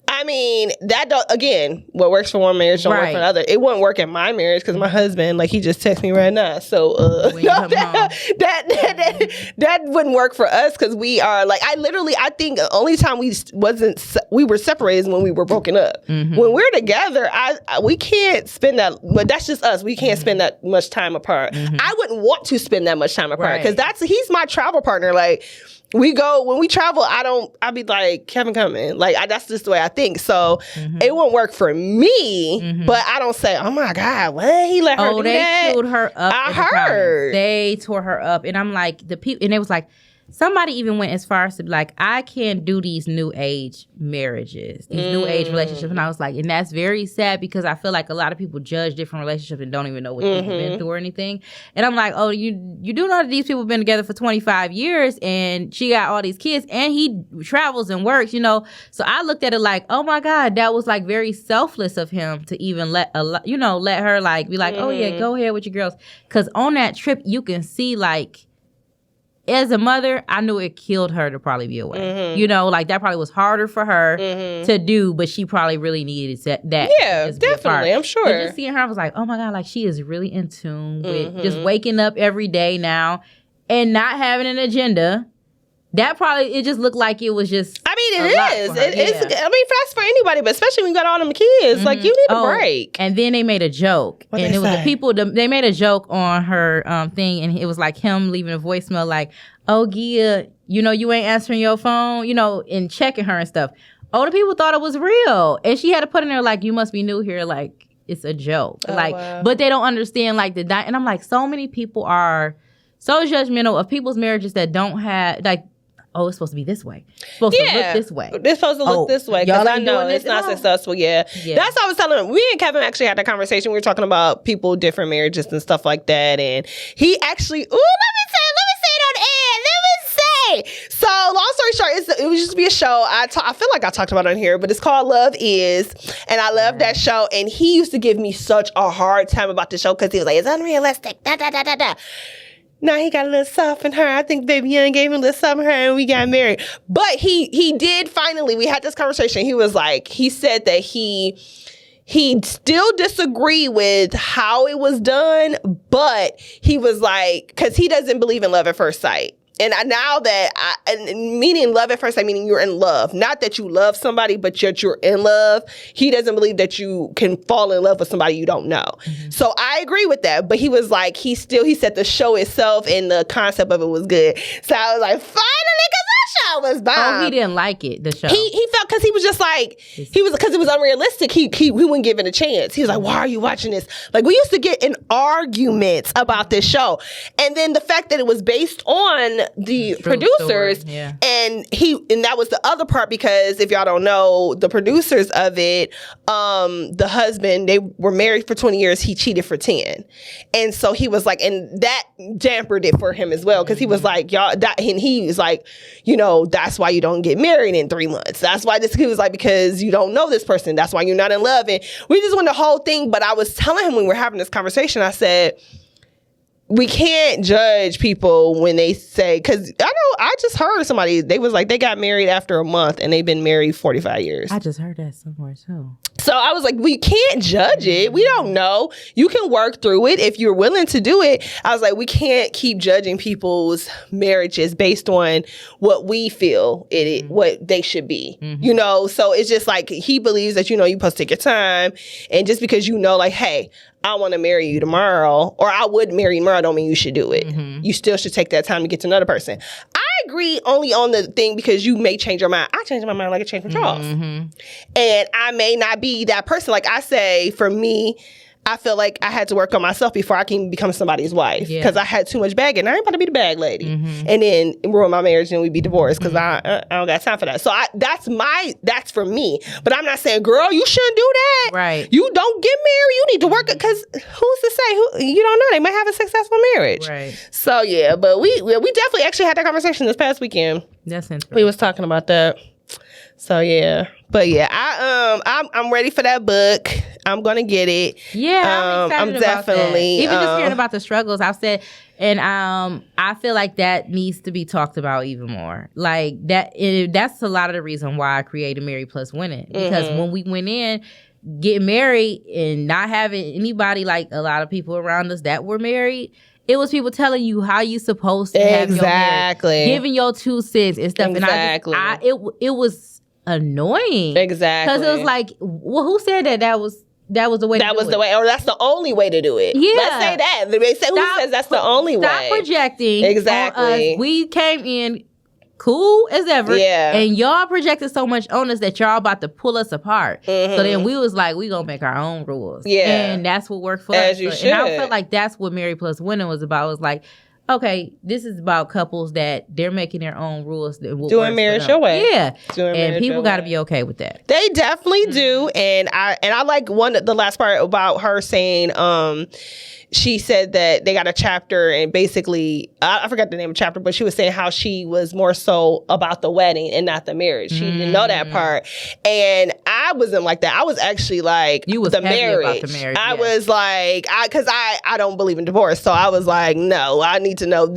I mean, that again, what works for one marriage don't work for another. It wouldn't work in my marriage because my husband, like, he just texted me right now. So that wouldn't work for us because we are like, I think the only time we were separated is when we were broken up. When we're together, we can't spend that. But that's just us. We can't spend that much time apart. I wouldn't want to spend that much time apart because he's my travel partner. Like. When we travel, I'll be like, Kevin, come in. Like, that's just the way I think. So it won't work for me, but I don't say, oh my God, what? He let her do that? Oh, they chewed her up. I heard. They tore her up. And I'm like, and it was like, somebody even went as far as to be like, I can't do these new age marriages, these new age relationships. And I was like, and that's very sad because I feel like a lot of people judge different relationships and don't even know what they've been through or anything. And I'm like, oh, you do know that these people have been together for 25 years and she got all these kids and he travels and works, So I looked at it like, oh my God, that was like very selfless of him to even let her like be like, oh yeah, go ahead with your girls. Because on that trip, you can see like, as a mother, I knew it killed her to probably be away. Like that probably was harder for her to do, but she probably really needed that. Yeah, definitely, I'm sure. But just seeing her, I was like, oh my God, like she is really in tune with just waking up every day now and not having an agenda. That probably, it just looked like it was just. I mean, it is. It's. I mean, fast for anybody, but especially when you got all them kids, like you need a break. And then they made a joke, and it was the people. They made a joke on her thing, and it was like him leaving a voicemail, like, "Oh, Gia, you ain't answering your phone, and checking her and stuff." Oh, the people thought it was real, and she had to put in there like, "You must be new here, like." it's a joke. Wow. But they don't understand like and I'm like, so many people are so judgmental of people's marriages that don't have like, oh, it's supposed to be this way. It's supposed to look this way. It's supposed to look this way because I know it's not successful. Yeah. That's what I was telling him. We and Kevin actually had that conversation. We were talking about people, different marriages and stuff like that. And he actually, let me say it on air. So long story short, it would just be a show. I feel like I talked about it on here, but it's called Love Is. And I love that show. And he used to give me such a hard time about the show because he was like, it's unrealistic. Now he got a little soft in her. I think Baby Young gave him a little soft in her and we got married. But he did finally, we had this conversation. He was like, he said that he still disagreed with how it was done, but he was like, because he doesn't believe in love at first sight. And now that, meaning love at first sight, meaning you're in love. Not that you love somebody, but you're in love. He doesn't believe that you can fall in love with somebody you don't know. Mm-hmm. So I agree with that. But he was like, he said the show itself and the concept of it was good. So I was like, finally, because that show was bomb. Oh, he didn't like it, the show. He felt, because he was just like, because it was unrealistic, he wouldn't give it a chance. He was like, why are you watching this? Like, we used to get in arguments about this show. And then the fact that it was based on the producers, and that was the other part, because if y'all don't know, the producers of it, the husband, they were married for 20 years, he cheated for 10. And so he was like, and that dampened it for him as well, because he was like, y'all, and he was like, that's why you don't get married in 3 months. That's why he was like, because you don't know this person. That's why you're not in love. And we just went the whole thing. But I was telling him when we were having this conversation, I said, we can't judge people when they say, because I just heard somebody, they was like, they got married after a month and they've been married 45 years. I just heard that somewhere too. So I was like, we can't judge it. We don't know. You can work through it if you're willing to do it. I was like, we can't keep judging people's marriages based on what we feel what they should be. Mm-hmm. So it's just like, he believes that, you're supposed to take your time. And just because like, hey, I want to marry you tomorrow, or I would marry you tomorrow, don't mean you should do it. Mm-hmm. You still should take that time to get to another person. I agree only on the thing because you may change your mind. I changed my mind like I changed my drawers. Mm-hmm. And I may not be that person. Like I say, for me, I feel like I had to work on myself before I can become somebody's wife, because I had too much baggage. And I ain't about to be the bag lady. Mm-hmm. And then ruin my marriage and we'd be divorced, because I don't got time for that. So that's for me. But I'm not saying, girl, you shouldn't do that. Right. You don't get married. You need to work it, because who's to say? You don't know. They might have a successful marriage. Right. So yeah, but we definitely actually had that conversation this past weekend. That's interesting. We was talking about that. So yeah, but yeah, I'm ready for that book. I'm gonna get it. Yeah, I'm excited about definitely that. Even just hearing about the struggles I've said, and I feel like that needs to be talked about even more. Like that's a lot of the reason why I created Married Plus Winning, because when we went in, getting married and not having anybody, like a lot of people around us that were married. It was people telling you how you supposed to have your marriage, giving your 2 cents and stuff. Exactly. And it was annoying. Exactly. Because it was like, well, who said that was the way to do it? That was the way, or that's the only way to do it. Yeah. Let's say that. They say, who says that's the only way? Stop projecting. Exactly. On us. We came in cool as ever. Yeah. And y'all projected so much on us that y'all about to pull us apart. Mm-hmm. So then we was like, we gonna make our own rules. Yeah. And that's what worked for us. You should. And I felt like that's what Married Plus Winning was about. It was like, okay, this is about couples that they're making their own rules. That will doing marriage your way. Yeah. And people got to be okay with that. They definitely do. And I like the last part about her saying, she said that they got a chapter, and basically, I forgot the name of the chapter, but she was saying how she was more so about the wedding and not the marriage. She didn't know that part. And I wasn't like that. I was actually like, you was the marriage. About the marriage. I was like, because I don't believe in divorce. So I was like, no, I need to know.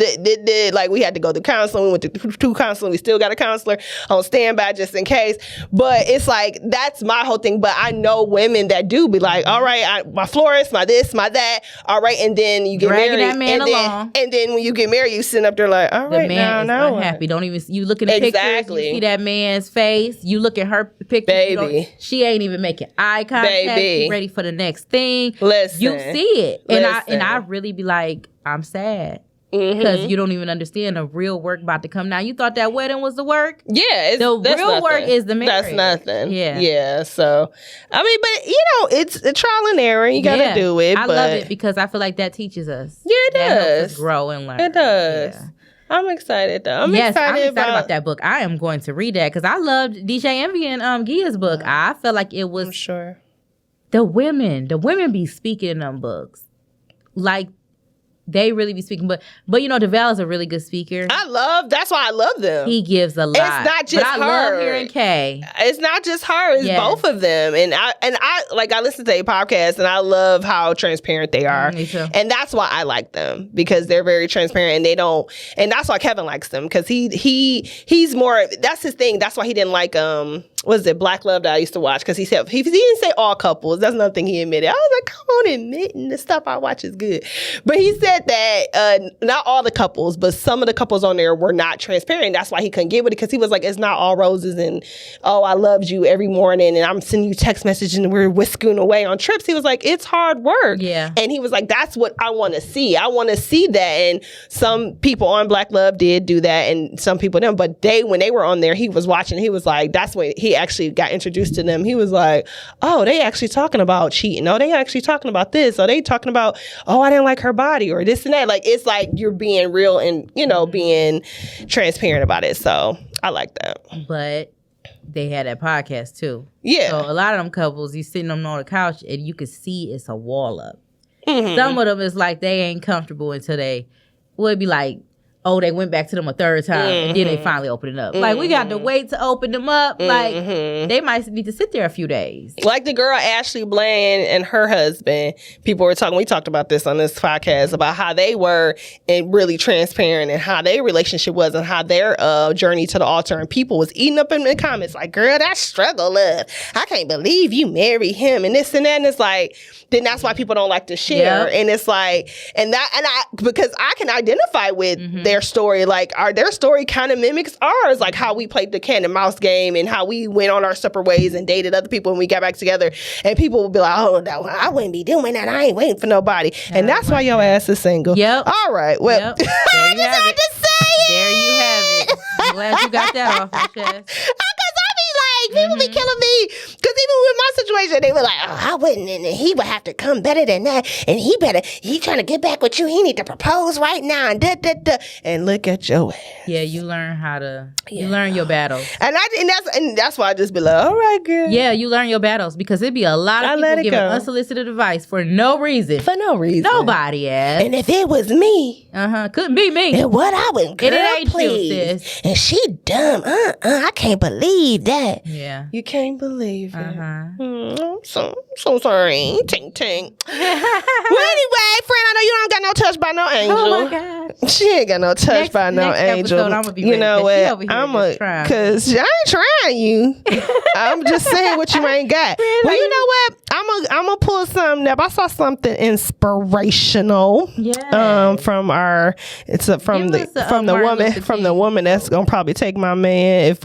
Like, we had to go to counseling. We went to 2 counseling. We still got a counselor on standby just in case. But it's like, that's my whole thing. But I know women that do be like, all right, my florist, my this, my that. All right, and then you get dragging married, that man along. And then when you get married, you sit up there like, all right, the man is unhappy. Don't even, you look at the pictures, you see that man's face, you look at her picture, baby, she ain't even making eye contact. She's ready for the next thing. Listen, you see it, and I really be like, I'm sad. because you don't even understand the real work about to come. Now, you thought that wedding was the work? Yeah. The real work is the marriage. That's nothing. Yeah. Yeah. So, I mean, but, it's a trial and error. You got to do it. I love it because I feel like that teaches us. Yeah, it that does. Helps us grow and learn. It does. Yeah. I'm excited, though. I'm excited about that book. I am going to read that because I loved DJ Envy and Gia's book. I felt like it was... I'm sure. The women be speaking in them books. Like, they really be speaking. But DeVal is a really good speaker. That's why I love them. He gives a lot. It's not just her. I love hearing Kay. It's not just her. It's both of them. And I listen to their podcast and I love how transparent they are. Me too. And that's why I like them, because they're very transparent and they don't. And that's why Kevin likes them, because he's more. That's his thing. That's why he didn't like was it Black Love that I used to watch, because he said he didn't say all couples. That's another thing he admitted. I was like, come on, admitting the stuff I watch is good. But he said that not all the couples, but some of the couples on there were not transparent. That's why he couldn't get with it, because he was like, it's not all roses and, oh, I loved you every morning and I'm sending you text messages and we're whisking away on trips. He was like, it's hard work. Yeah. And he was like, that's what I want to see. I want to see that. And some people on Black Love did do that and some people didn't. But when they were on there, he was watching. He was like, that's when he actually got introduced to them. He was like, oh, they actually talking about cheating. Oh, they actually talking about this. Oh, they talking about, oh, I didn't like her body or this and that. Like, it's like you're being real and, being transparent about it. So I like that. But they had that podcast too. Yeah. So a lot of them couples, you sitting them on the couch and you can see it's a wall up. Mm-hmm. Some of them is like they ain't comfortable until they would be like, oh, they went back to them a third time and then they finally opened it up. Like, we got to wait to open them up. Like, they might need to sit there a few days. Like the girl Ashley Bland and her husband, we talked about this on this podcast, about how they were and really transparent and how their relationship was and how their journey to the altar, and people was eating up in the comments like, girl, that struggle love. I can't believe you married him and this and that. And it's like, then that's why people don't like to share. Yep. And it's like, because I can identify with their story, like their story kind of mimics ours, like how we played the cat and mouse game and how we went on our separate ways and dated other people and we got back together, and people will be like, oh no, I wouldn't be doing that, I ain't waiting for nobody. And that's why your ass is single. Yep. All right, well, I just had to say it. There you have it. I'm glad you got that off your chest. People be killing me, because even with my situation, they were like, oh, I wouldn't, and he would have to come better than that, and he trying to get back with you, he need to propose right now, and and look at your ass. Yeah, you learn you learn your battles, and that's why I just be like, all right, girl. Yeah, you learn your battles, because it'd be a lot of people giving unsolicited advice for no reason. Nobody asked. And if it was me, couldn't be me. And what I would, girl, it ain't please. True, sis. And she dumb. I can't believe that. Yeah. You can't believe it. I'm so sorry. Tink, tink. Well, anyway, friend, I know you don't got no touch by no angel. Oh, my God. She ain't got no touch by no angel. Episode, I'm gonna be you know what? Because I ain't trying you. I'm just saying what you ain't got. Really? Well, you know what? I'm gonna pull something up. I saw something inspirational. From the woman that's gonna probably take my man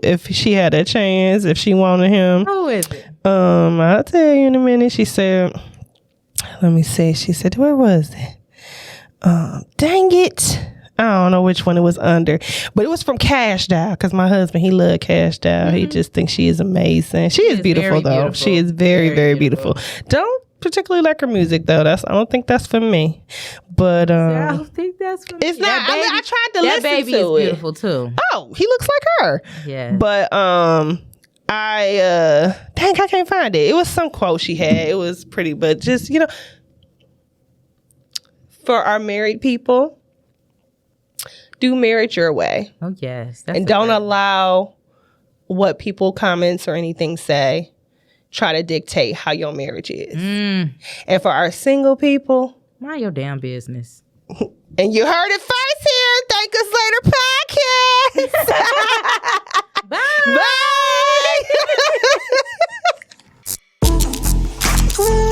if she had a chance, if she wanted him. Who is it? I'll tell you in a minute. She said, let me see. She said, where was it? Dang it. I don't know which one it was under, but it was from Cash Doll, because my husband, he loved Cash Doll. He just thinks she is amazing. She is beautiful, though. Beautiful. She is very, very beautiful. Don't particularly like her music, though. I don't think that's for me. But I don't think that's for me. It's not. I tried to listen to it. That baby is beautiful too. Oh, he looks like her. Yeah. But I can't find it. It was some quote she had. It was pretty, but just, for our married people, do marriage your way. Oh yes. And don't allow what people comments or anything say try to dictate how your marriage is. And for our single people, mind your damn business. And you heard it first here. Thank Us Later podcast. Bye. Bye.